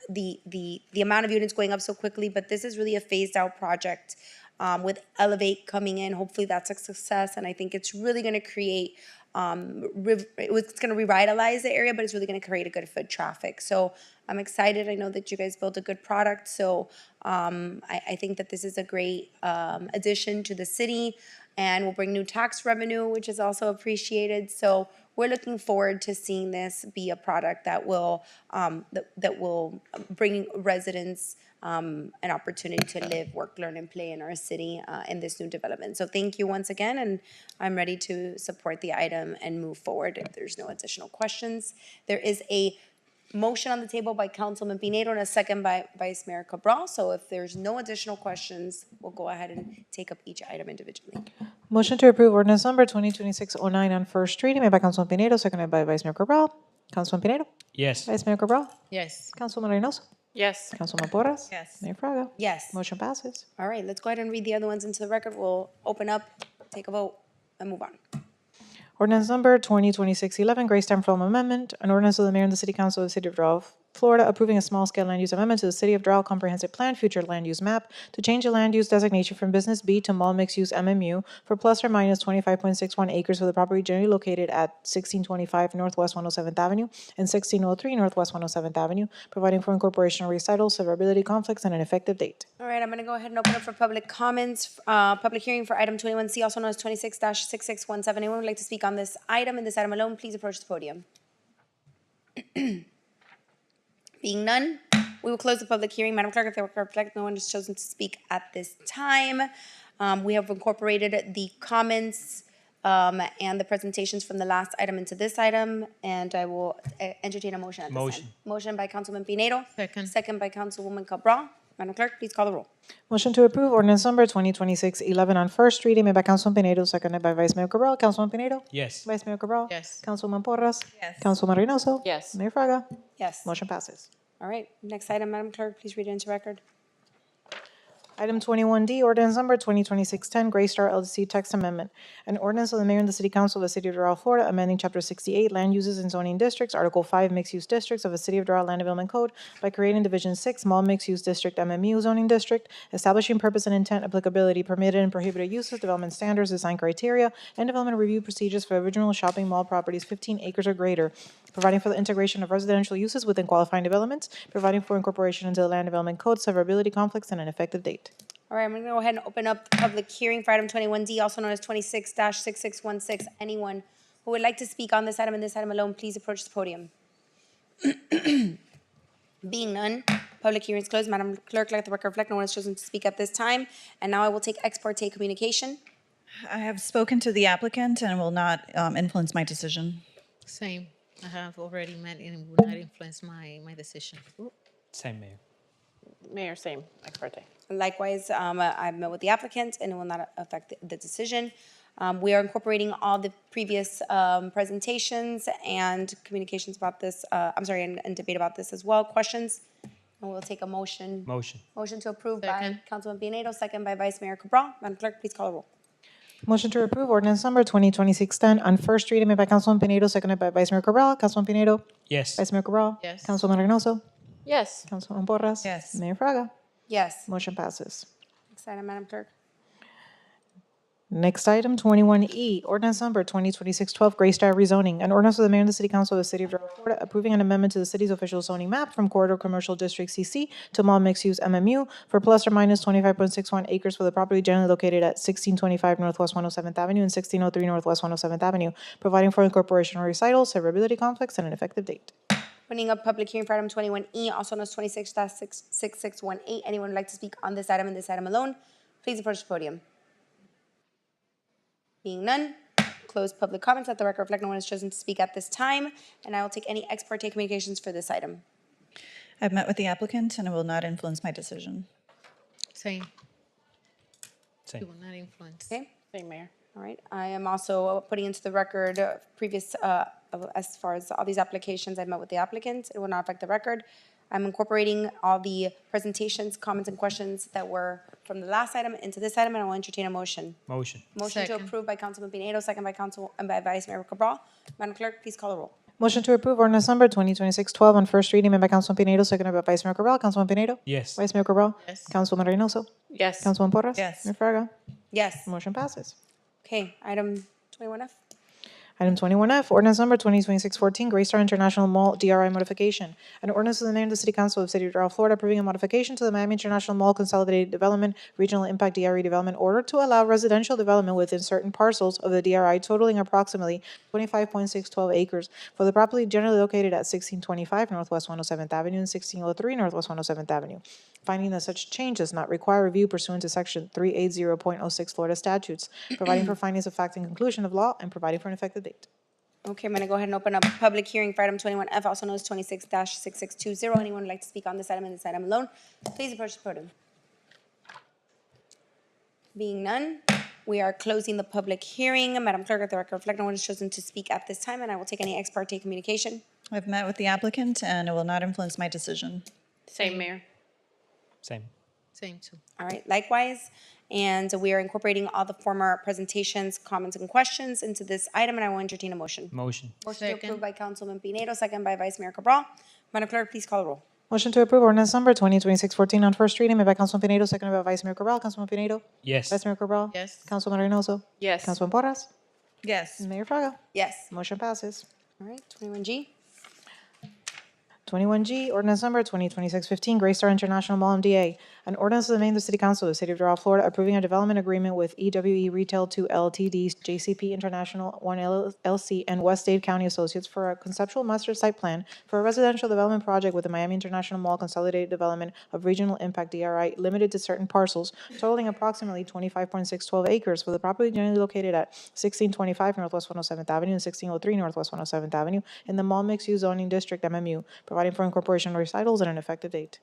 the amount of units going up so quickly, but this is really a phased out project with Elevate coming in. Hopefully that's a success, and I think it's really going to create it's going to revitalize the area, but it's really going to create a good foot traffic. So I'm excited. I know that you guys built a good product. So I think that this is a great addition to the city and will bring new tax revenue, which is also appreciated. So we're looking forward to seeing this be a product that will bring residents an opportunity to live, work, learn, and play in our city in this new development. So thank you once again, and I'm ready to support the item and move forward if there's no additional questions. There is a motion on the table by Councilman Pinedo and a second by Vice Mayor Cabral. So if there's no additional questions, we'll go ahead and take up each item individually. Motion to approve ordinance number 2026-09 on first reading made by Councilman Pinedo, seconded by Vice Mayor Cabral. Councilman Pinedo? Yes. Vice Mayor Cabral? Yes. Councilman Reynoso? Yes. Councilman Porras? Yes. Mayor Fraga? Yes. Motion passes. All right, let's go ahead and read the other ones into the record. We'll open up, take a vote, and move on. Ordinance number 2026-11, Grace Time Film Amendment, an ordinance of the mayor and the city council of the city of Doral, Florida, approving a small-scale land use amendment to the city of Doral comprehensive plan, future land use map, to change the land use designation from business B to mall mixed-use MMU for plus or minus 25.61 acres for the property generally located at 1625 Northwest 107th Avenue and 1603 Northwest 107th Avenue, providing for incorporation or recital, severability, conflicts, and an effective date. All right, I'm going to go ahead and open up for public comments. Public hearing for item 21C, also known as 26-6617. Anyone would like to speak on this item and this item alone, please approach the podium. Being none, we will close the public hearing. Madam Clerk, if there were no one has chosen to speak at this time. We have incorporated the comments and the presentations from the last item into this item, and I will entertain a motion at this time. Motion by Councilman Pinedo. Second. Second by Councilwoman Cabral. Madam Clerk, please call the roll. Motion to approve ordinance number 2026-11 on first reading made by Councilman Pinedo, seconded by Vice Mayor Cabral. Councilman Pinedo? Yes. Vice Mayor Cabral? Yes. Councilman Porras? Yes. Councilman Reynoso? Yes. Mayor Fraga? Yes. Motion passes. All right, next item, Madam Clerk, please read it into record. Item 21D, ordinance number 2026-10, Greystar LLC text amendment. An ordinance of the mayor and the city council of the city of Doral, Florida, amending chapter 68, land uses and zoning districts, article 5, mixed-use districts of the city of Doral Land Development Code by creating division 6, small mixed-use district MMU zoning district, establishing purpose and intent, applicability, permitted and prohibited uses, development standards, design criteria, and development review procedures for original shopping mall properties 15 acres or greater, providing for the integration of residential uses within qualifying developments, providing for incorporation into the Land Development Code, severability, conflicts, and an effective date. All right, I'm going to go ahead and open up the public hearing for item 21D, also known as 26-6616. Anyone who would like to speak on this item and this item alone, please approach the podium. Being none, public hearing is closed. Madam Clerk, let the record reflect no one has chosen to speak at this time. And now I will take ex parte communication. I have spoken to the applicant and will not influence my decision. Same. I have already met and will not influence my decision. Same, Mayor. Mayor, same, ex parte. Likewise, I've met with the applicant and it will not affect the decision. We are incorporating all the previous presentations and communications about this, and debate about this as well. Questions? And we'll take a motion. Motion. Motion to approve Second. by Councilman Pinedo, second by Vice Mayor Cabral. Madam Clerk, please call the roll. Motion to approve ordinance number 2026-10 on first reading made by Councilman Pinedo, seconded by Vice Mayor Cabral. Councilman Pinedo? Yes. Vice Mayor Cabral? Yes. Councilman Reynoso? Yes. Councilman Porras? Yes. Mayor Fraga? Yes. Motion passes. Next item, Madam Clerk. Next item, 21E, ordinance number 2026-12, Gray Star rezoning. An ordinance of the mayor and the city council of the city of Doral, Florida, approving an amendment to the city's official zoning map from corridor commercial district CC to mall mixed use MMU for plus or minus 25.61 acres for the property generally located at 1625 Northwest 107th Avenue and 1603 Northwest 107th Avenue, providing for incorporation or recital, severability conflicts, and an effective date. Opening up public hearing for item 21E, also known as 26-6618. Anyone would like to speak on this item and this item alone, please approach the podium. Being none, close public comments. Let the record reflect no one is chosen to speak at this time, and I will take any ex parte communications for this item. I've met with the applicant and it will not influence my decision. Same. Same. It will not influence. Okay? Same, Mayor. All right, I am also putting into the record previous, as far as all these applications, I've met with the applicant. It will not affect the record. I'm incorporating all the presentations, comments, and questions that were from the last item into this item, and I will entertain a motion. Motion. Motion to Second. approve by Councilman Pinedo, second by Vice Mayor Cabral. Madam Clerk, please call the roll. Motion to approve ordinance number 2026-12 on first reading, made by Councilman Pinedo, seconded by Vice Mayor Cabral. Councilman Pinedo? Yes. Vice Mayor Cabral? Yes. Councilwoman Reynoso? Yes. Councilwoman Porras? Yes. Mayor Fraga? Yes. Motion passes. Okay, item 21F. Item 21F, ordinance number 2026-14, Gray Star International Mall DRI modification. An ordinance of the mayor and the city council of the city of Doral, Florida, approving a modification to the Miami International Mall Consolidated Development Regional Impact DRI Development Order to allow residential development within certain parcels of the DRI totaling approximately 25.612 acres for the property generally located at 1625 Northwest 107th Avenue and 1603 Northwest 107th Avenue. Finding that such change does not require review pursuant to section 380.06 Florida statutes, providing for findings of fact and conclusion of law, and providing for an effective date. Okay, I'm gonna go ahead and open up a public hearing for item 21F, also known as 26-6620. Anyone would like to speak on this item and this item alone, please approach the podium. Being none, we are closing the public hearing. Madam Clerk, at the record reflect no one is chosen to speak at this time, and I will take any ex parte communication. I've met with the applicant and it will not influence my decision. Same, Mayor. Same. Same too. All right, likewise. And we are incorporating all the former presentations, comments, and questions into this item, and I will entertain a motion. Motion. Motion to Second. approve by Councilman Pinedo, second by Vice Mayor Cabral. Madam Clerk, please call the roll. Motion to approve ordinance number 2026-14 on first reading, made by Councilman Pinedo, seconded by Vice Mayor Cabral. Councilman Pinedo? Yes. Vice Mayor Cabral? Yes. Councilwoman Reynoso? Yes. Councilman Porras? Yes. Mayor Fraga? Yes. Motion passes. All right, 21G. 21G, ordinance number 2026-15, Gray Star International Mall MDA. An ordinance of the mayor and the city council of the city of Doral, Florida, approving a development agreement with EWE Retail 2 LTD, JCP International 1 LLC, and West Dade County Associates for a conceptual master site plan for a residential development project with the Miami International Mall Consolidated Development of Regional Impact DRI limited to certain parcels totaling approximately 25.612 acres for the property generally located at 1625 Northwest 107th Avenue and 1603 Northwest 107th Avenue in the Mall Mixed Use Zoning District MMU, providing for incorporation recitals and an effective date.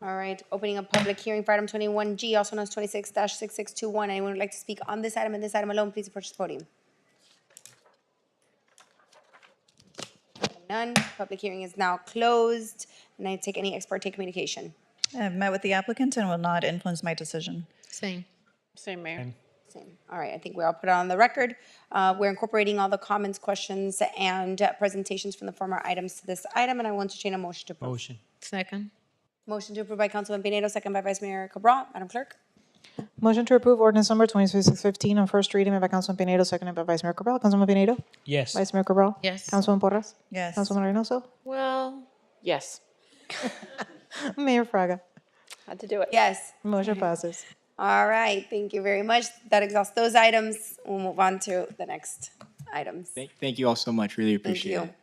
All right, opening a public hearing for item 21G, also known as 26-6621. Anyone would like to speak on this item and this item alone, please approach the podium. None. Public hearing is now closed, and I take any ex parte communication. I've met with the applicant and will not influence my decision. Same. Same, Mayor. Same. All right, I think we all put it on the record. We're incorporating all the comments, questions, and presentations from the former items to this item, and I will entertain a motion to approve. Motion. Second. Motion to approve by Councilman Pinedo, second by Vice Mayor Cabral. Madam Clerk? Motion to approve ordinance number 2026-15 on first reading, made by Councilman Pinedo, seconded by Vice Mayor Cabral. Councilman Pinedo? Yes. Vice Mayor Cabral? Yes. Councilwoman Porras? Yes. Councilwoman Reynoso? Well, yes. Mayor Fraga? Had to do it. Yes. Motion passes. All right, thank you very much. That exhausts those items. We'll move on to the next items. Thank you all so much. Really Thank appreciate you. it.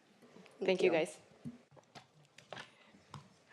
Thank you, guys.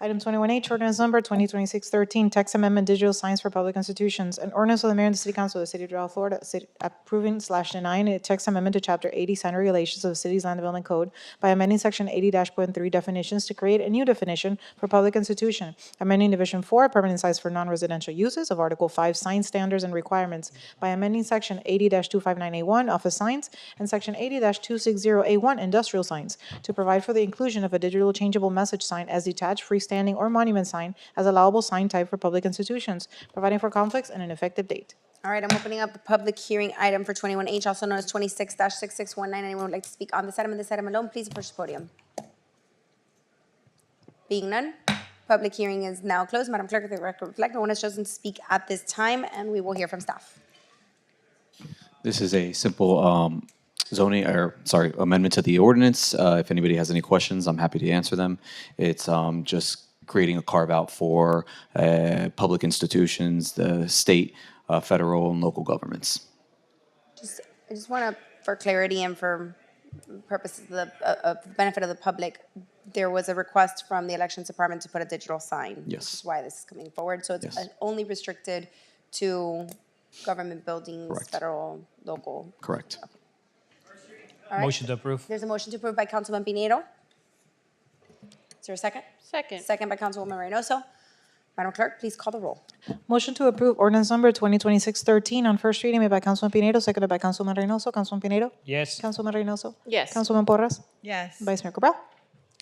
Item 21H, ordinance number 2026-13, text amendment digital signs for public institutions. An ordinance of the mayor and the city council of the city of Doral, Florida, approving/denying a text amendment to chapter 80 sign regulations of the city's land development code by amending section 80-.3 definitions to create a new definition for public institution, amending division 4 permanent size for non-residential uses of article 5 sign standards and requirements by amending section 80-259A1 office signs and section 80-260A1 industrial signs to provide for the inclusion of a digital changeable message sign as detached freestanding or monument sign as allowable sign type for public institutions, providing for conflicts and an effective date. All right, I'm opening up the public hearing item for 21H, also known as 26-6619. Anyone would like to speak on this item and this item alone, please approach the podium. Being none, Public hearing is now closed. Madam Clerk, the record reflect no one has chosen to speak at this time, and we will hear from staff. This is a simple amendment to the ordinance. If anybody has any questions, I'm happy to answer them. It's just creating a carve-out for public institutions, the state, federal, and local governments. I just want to, for clarity and for purposes of the benefit of the public, there was a request from the Elections Department to put a digital sign. Yes. Which is why this is coming forward. So it's Yes. only restricted to government buildings, Correct. federal, local. Correct. All right. Motion to approve. There's a motion to approve by Councilman Pinedo. Is there a second? Second. Second by Councilwoman Reynoso. Madam Clerk, please call the roll. Motion to approve ordinance number 2026-13 on first reading made by Councilman Pinedo, seconded by Councilman Reynoso. Councilman Pinedo? Yes. Councilman Reynoso? Yes. Councilman Porras? Yes. Vice Mayor Cabral?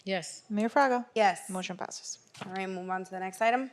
Yes. Mayor Fraga? Yes. Motion passes. All right, move on to the next item.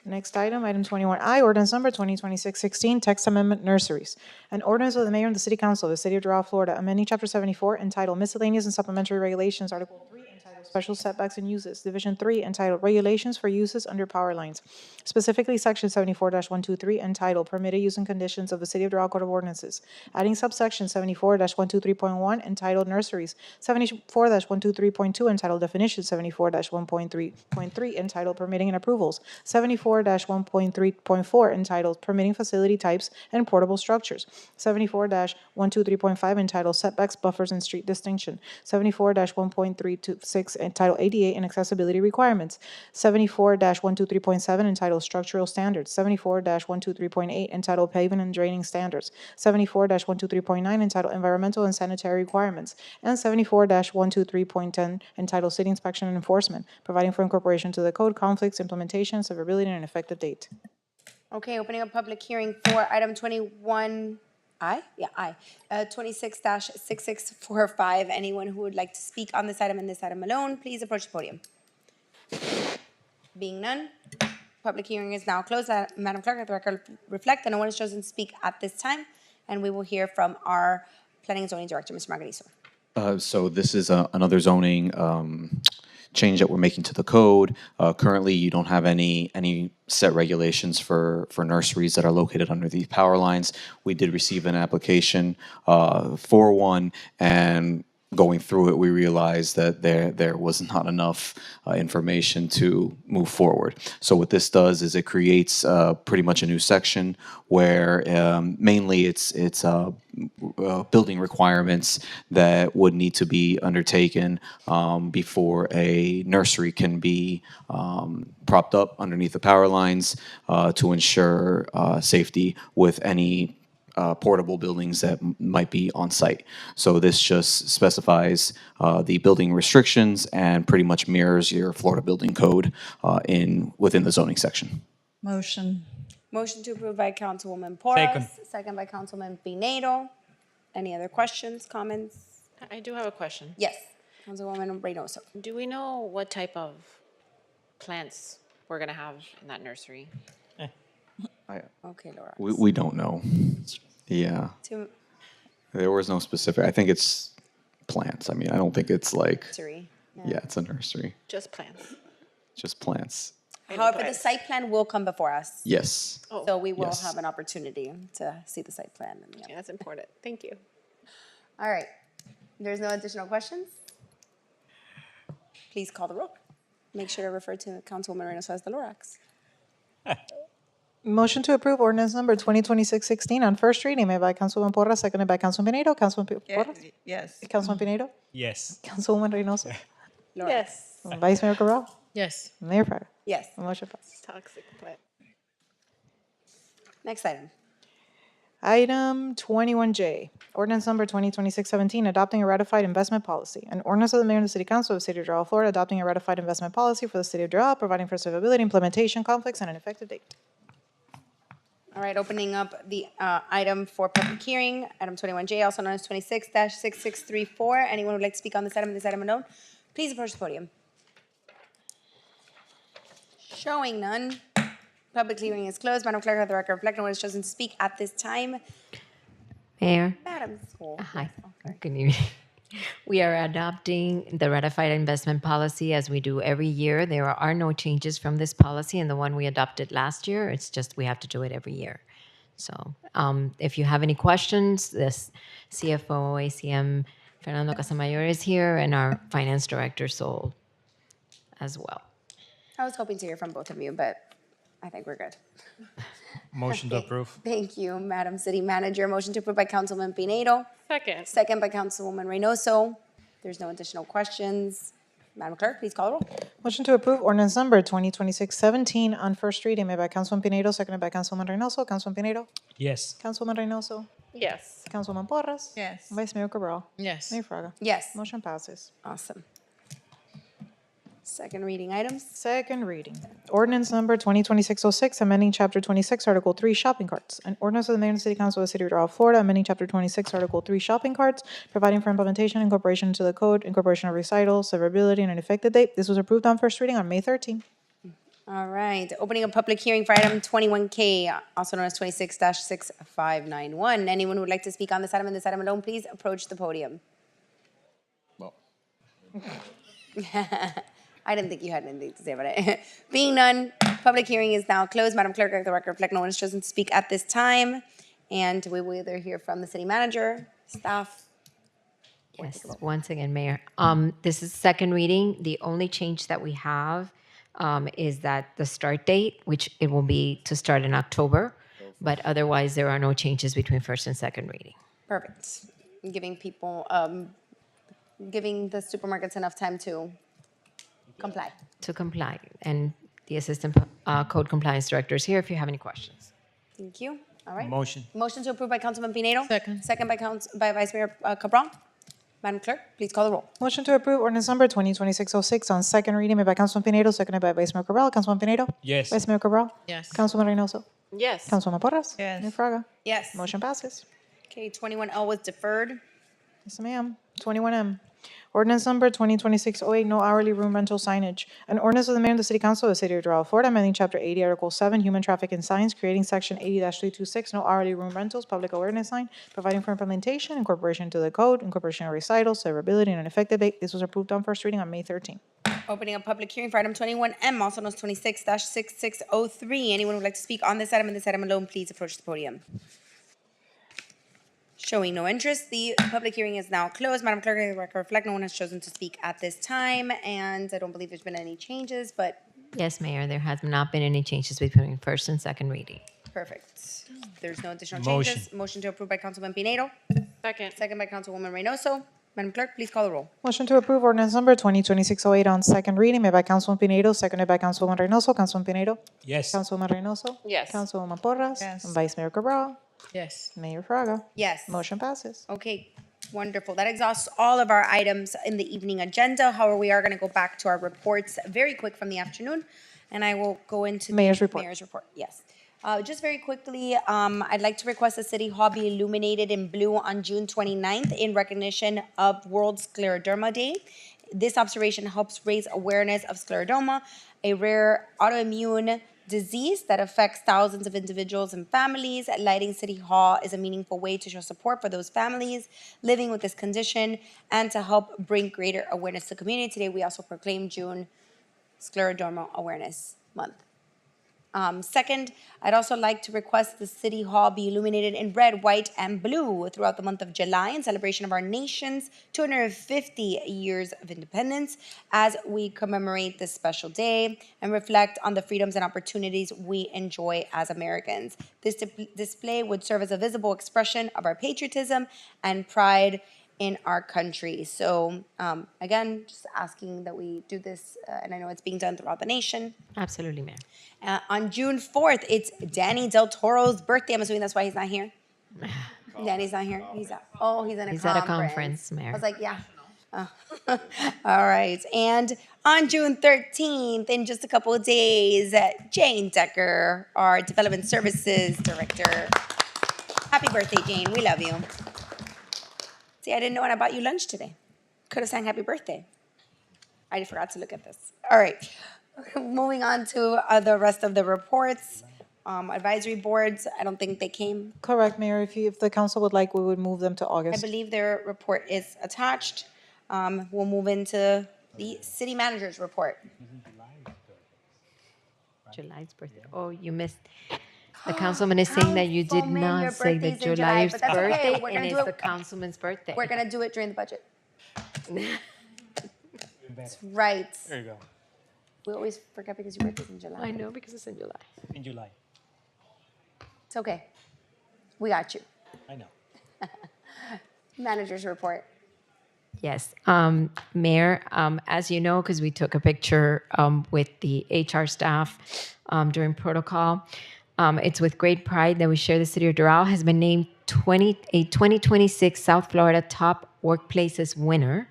Next item, item 21I, ordinance number 2026-16, text amendment nurseries. An ordinance of the mayor and the city council of the city of Doral, Florida, amending chapter 74 entitled Miscellaneous and Supplementary Regulations, article 3 entitled Special Setbacks and Uses, division 3 entitled Regulations for Uses Under Power Lines. Specifically, section 74-123 entitled Permitted Use and Conditions of the City of Doral Code of Ordinances. Adding subsection 74-123.1 entitled Nurseries, 74-123.2 entitled Definitions, 74-1.3.3 entitled Permitting and Approvals, 74-1.3.4 entitled Permitting Facility Types and Portable Structures, 74-123.5 entitled Setbacks, Buffers, and Street Distinction, 74-1.326 entitled ADA and Accessibility Requirements, 74-123.7 entitled Structural Standards, 74-123.8 entitled Paving and Draining Standards, 74-123.9 entitled Environmental and Sanitary Requirements, and 74-123.10 entitled City Inspection and Enforcement, providing for incorporation to the code, conflicts, implementation, severability, and effective date. Okay, opening a public hearing for item 21I? Yeah, I. 26-6645. Anyone who would like to speak on this item and this item alone, please approach the podium. Being none, public hearing is now closed. Madam Clerk, let the record reflect that no one has chosen to speak at this time, and we will hear from our Planning and Zoning Director, Mr. Margarizo. So this is another zoning change that we're making to the code. Currently, you don't have any set regulations for nurseries that are located under these power lines. We did receive an application for one, and going through it, we realized that there was not enough information to move forward. So what this does is it creates pretty much a new section where mainly it's building requirements that would need to be undertaken before a nursery can be propped up underneath the power lines to ensure safety with any portable buildings that might be on site. So this just specifies the building restrictions and pretty much mirrors your Florida building code within the zoning section. Motion. Motion to approve by Councilwoman Porras. Second. Second by Councilman Pinedo. Any other questions, comments? I do have a question. Yes, Councilwoman Reynoso. Do we know what type of plants we're gonna have in that nursery? Okay, Laura. We don't know. Yeah. There was no specific. I think it's plants. I mean, I don't think it's like. Nursery. Yeah, it's a nursery. Just plants. Just plants. However, the site plan will come before us. Yes. So we will Yes. have an opportunity to see the site plan. Yeah, that's important. Thank you. All right. There's no additional questions? Please call the roll. Make sure to refer to Councilwoman Reynoso as the Lorax. Motion to approve ordinance number 2026-16 on first reading made by Councilwoman Porras, seconded by Councilman Pinedo. Councilman Porras? Yes. Councilman Pinedo? Yes. Councilwoman Reynoso? Yes. Vice Mayor Cabral? Yes. Mayor Fraga? Yes. Motion passes. Toxic plant. Next item. Item 21J, ordinance number 2026-17, adopting a ratified investment policy. An ordinance of the mayor and the city council of the city of Doral, Florida, adopting a ratified investment policy for the city of Doral, providing for survivability, implementation, conflicts, and an effective date. All right, opening up the item for public hearing, item 21J, also known as 26-6634. Anyone who would like to speak on this item alone, please approach the podium. Showing none, public hearing is closed. Madam Clerk, let the record reflect no one is chosen to speak at this time. Mayor. Madam School. Hi. Good evening. We are adopting the ratified investment policy as we do every year. There are no changes from this policy and the one we adopted last year. It's just we have to do it every year. So if you have any questions, this CFO, ACM, Fernando Casamayor is here, and our finance director, Sol, as well. I was hoping to hear from both of you, but I think we're good. Motion to approve. Thank you, Madam City Manager. Motion to approve by Councilman Pinedo. Second. Second by Councilwoman Reynoso. There's no additional questions. Madam Clerk, please call the roll. Motion to approve ordinance number 2026-17 on first reading made by Councilman Pinedo, seconded by Councilwoman Reynoso. Councilman Pinedo? Yes. Councilwoman Reynoso? Yes. Councilwoman Porras? Yes. Vice Mayor Cabral? Yes. Mayor Fraga? Yes. Motion passes. Awesome. Second reading items. Second reading. Ordinance number 2026-06, amending Chapter 26, Article 3, Shopping Carts. An ordinance of the Mayor and City Council of the City of Doral, Florida, amending Chapter 26, Article 3, Shopping Carts, providing for implementation, incorporation into the code, incorporation of recitals, severability, and an effective date. This was approved on first reading on May 13. All right. Opening a public hearing for item 21K, also known as 26-6591. Anyone who would like to speak on this item and this item alone, please approach the podium. Well. I didn't think you had anything to say about it. Being none, public hearing is now closed. Madam Clerk, let the record reflect no one is chosen to speak at this time. And we will either hear from the city manager, staff. Yes, once again, Mayor. This is second reading. The only change that we have is that the start date, which it will be to start in October, but otherwise there are no changes between first and second reading. Perfect. Giving people, giving the supermarkets enough time to comply. To comply, and the Assistant Code Compliance Director is here if you have any questions. Thank you. All right. Motion. Motion to approve by Councilman Pinedo. Second. Second by Vice Mayor Cabral. Madam Clerk, please call the roll. Motion to approve ordinance number 2026-06 on second reading made by Councilman Pinedo, seconded by Vice Mayor Cabral. Councilman Pinedo? Yes. Vice Mayor Cabral? Yes. Councilwoman Reynoso? Yes. Councilwoman Porras? Yes. Mayor Fraga? Yes. Motion passes. Okay, 21L was deferred. Yes, ma'am. 21M. Ordinance number 2026-08, no hourly room rental signage. An ordinance of the Mayor and the City Council of the City of Doral, Florida, amending Chapter 80, Article 7, Human Trafficking Signs, creating Section 80-326, no hourly room rentals, public awareness sign, providing for implementation, incorporation into the code, incorporation of recitals, severability, and an effective date. This was approved on first reading on May 13. Opening a public hearing for item 21M, also known as 26-6603. Anyone who would like to speak on this item and this item alone, please approach the podium. Showing no interest, the public hearing is now closed. Madam Clerk, the record reflect no one has chosen to speak at this time, and I don't believe there's been any changes, but Yes, Mayor, there has not been any changes between first and second reading. perfect. There's no additional Motion. changes. Motion to approve by Councilman Pinedo. Second. Second by Councilwoman Reynoso. Madam Clerk, please call the roll. Motion to approve ordinance number 2026-08 on second reading made by Councilman Pinedo, seconded by Councilwoman Reynoso. Councilman Pinedo? Yes. Councilwoman Reynoso? Yes. Councilwoman Porras? Yes. Vice Mayor Cabral? Yes. Mayor Fraga? Yes. Motion passes. Okay, wonderful. That exhausts all of our items in the evening agenda. However, we are going to go back to our reports very quick from the afternoon, and I will go into the Mayor's report. Mayor's report. Yes. Just very quickly, I'd like to request the City Hall be illuminated in blue on June 29th in recognition of World Scleroderma Day. This observation helps raise awareness of scleroderma, a rare autoimmune disease that affects thousands of individuals and families. Lighting City Hall is a meaningful way to show support for those families living with this condition and to help bring greater awareness to the community. Today, we also proclaim June Scleroderma Awareness Month. Second, I'd also like to request the City Hall be illuminated in red, white, and blue throughout the month of July in celebration of our nation's 250 years of independence as we commemorate this special day and reflect on the freedoms and opportunities we enjoy as Americans. This display would serve as a visible expression of our patriotism and pride in our country. So again, just asking that we do this, and I know it's being done throughout the nation. Absolutely, Mayor. On June 4th, it's Danny Del Toro's birthday. I'm assuming that's why he's not here. Danny's not here. He's at a conference. He's at a conference, Mayor. I was like, yeah. Oh. All right. And on June 13th, in just a couple of days, Jane Decker, our Development Services Director. Happy birthday, Jane. We love you. See, I didn't know when I bought you lunch today. Could have sang happy birthday. I forgot to look at this. All right. Moving on to the rest of the reports. Advisory boards, I don't think they came. Correct, Mayor. If the council would like, we would move them to I August. believe their report is attached. We'll move into the city manager's report. July's birthday. Oh, you missed. The councilman is saying that you did Councilman, your not say birthday's that in July, July's but that's okay. birthday, We're and gonna do it's it- the councilman's birthday. We're gonna do it during the budget. That's right. There you go. We always forget because your birthday's in July. I know, because it's in July. In July. It's okay. We got you. I know. Manager's report. Yes, Mayor, as you know, because we took a picture with the HR staff during protocol, it's with great pride that we share the city of Doral has been named a 2026 South Florida Top Workplaces winner,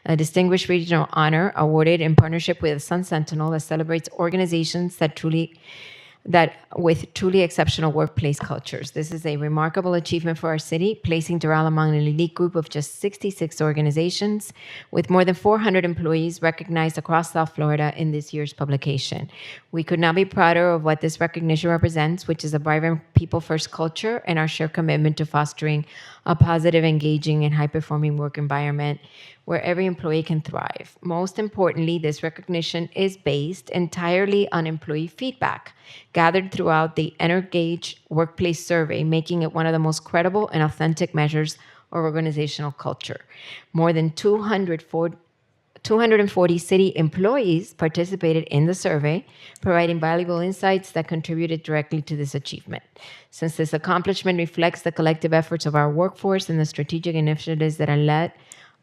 a distinguished regional honor awarded in partnership with the Sun Sentinel that celebrates organizations that with truly exceptional workplace cultures. This is a remarkable achievement for our city, placing Doral among an elite group of just 66 organizations with more than 400 employees recognized across South Florida in this year's publication. We could not be prouder of what this recognition represents, which is a vibrant people-first culture and our shared commitment to fostering a positive, engaging, and high-performing work environment where every employee can thrive. Most importantly, this recognition is based entirely on employee feedback gathered throughout the Engage Workplace Survey, making it one of the most credible and authentic measures of organizational culture. More than 240 city employees participated in the survey, providing valuable insights that contributed directly to this achievement. Since this accomplishment reflects the collective efforts of our workforce and the strategic initiatives that are led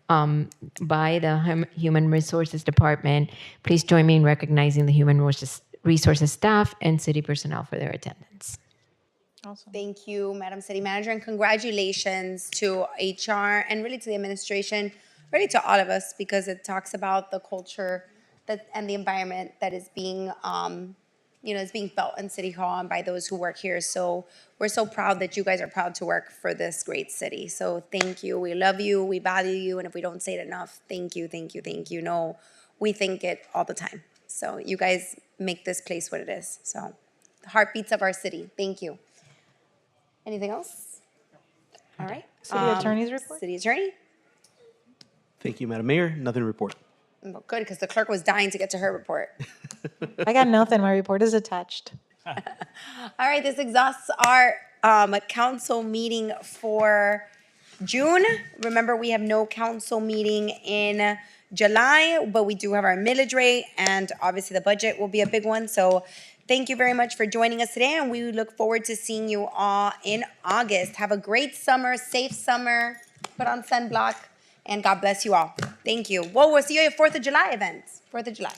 by the Human Resources Department, please join me in recognizing the Human Resources staff and city personnel for their attendance. Awesome. Thank you, Madam City Manager, and congratulations to HR and really to the administration, really to all of us, because it talks about the culture and the environment that is being, is being felt in City Hall and by those who work here. So we're so proud that you guys are proud to work for this great city. So thank you. We love you. We value you. And if we don't say it enough, thank you, thank you, thank you. No, we think it all the time. So you guys make this place what it is. So the heartbeats of our city. Thank you. Anything else? All right. City Attorney's report? City Attorney? Thank you, Madam Mayor. Nothing to report. Well, good, because the clerk was dying to get to her report. I got nothing. My report is attached. All right, this exhausts our council meeting for June. Remember, we have no council meeting in July, but we do have our millage rate, and obviously the budget will be a big one. So thank you very much for joining us today, and we look forward to seeing you all in August. Have a great summer, safe summer, put on sunblock, and God bless you all. Thank you. Well, we'll see you at 4th of July events. 4th of July.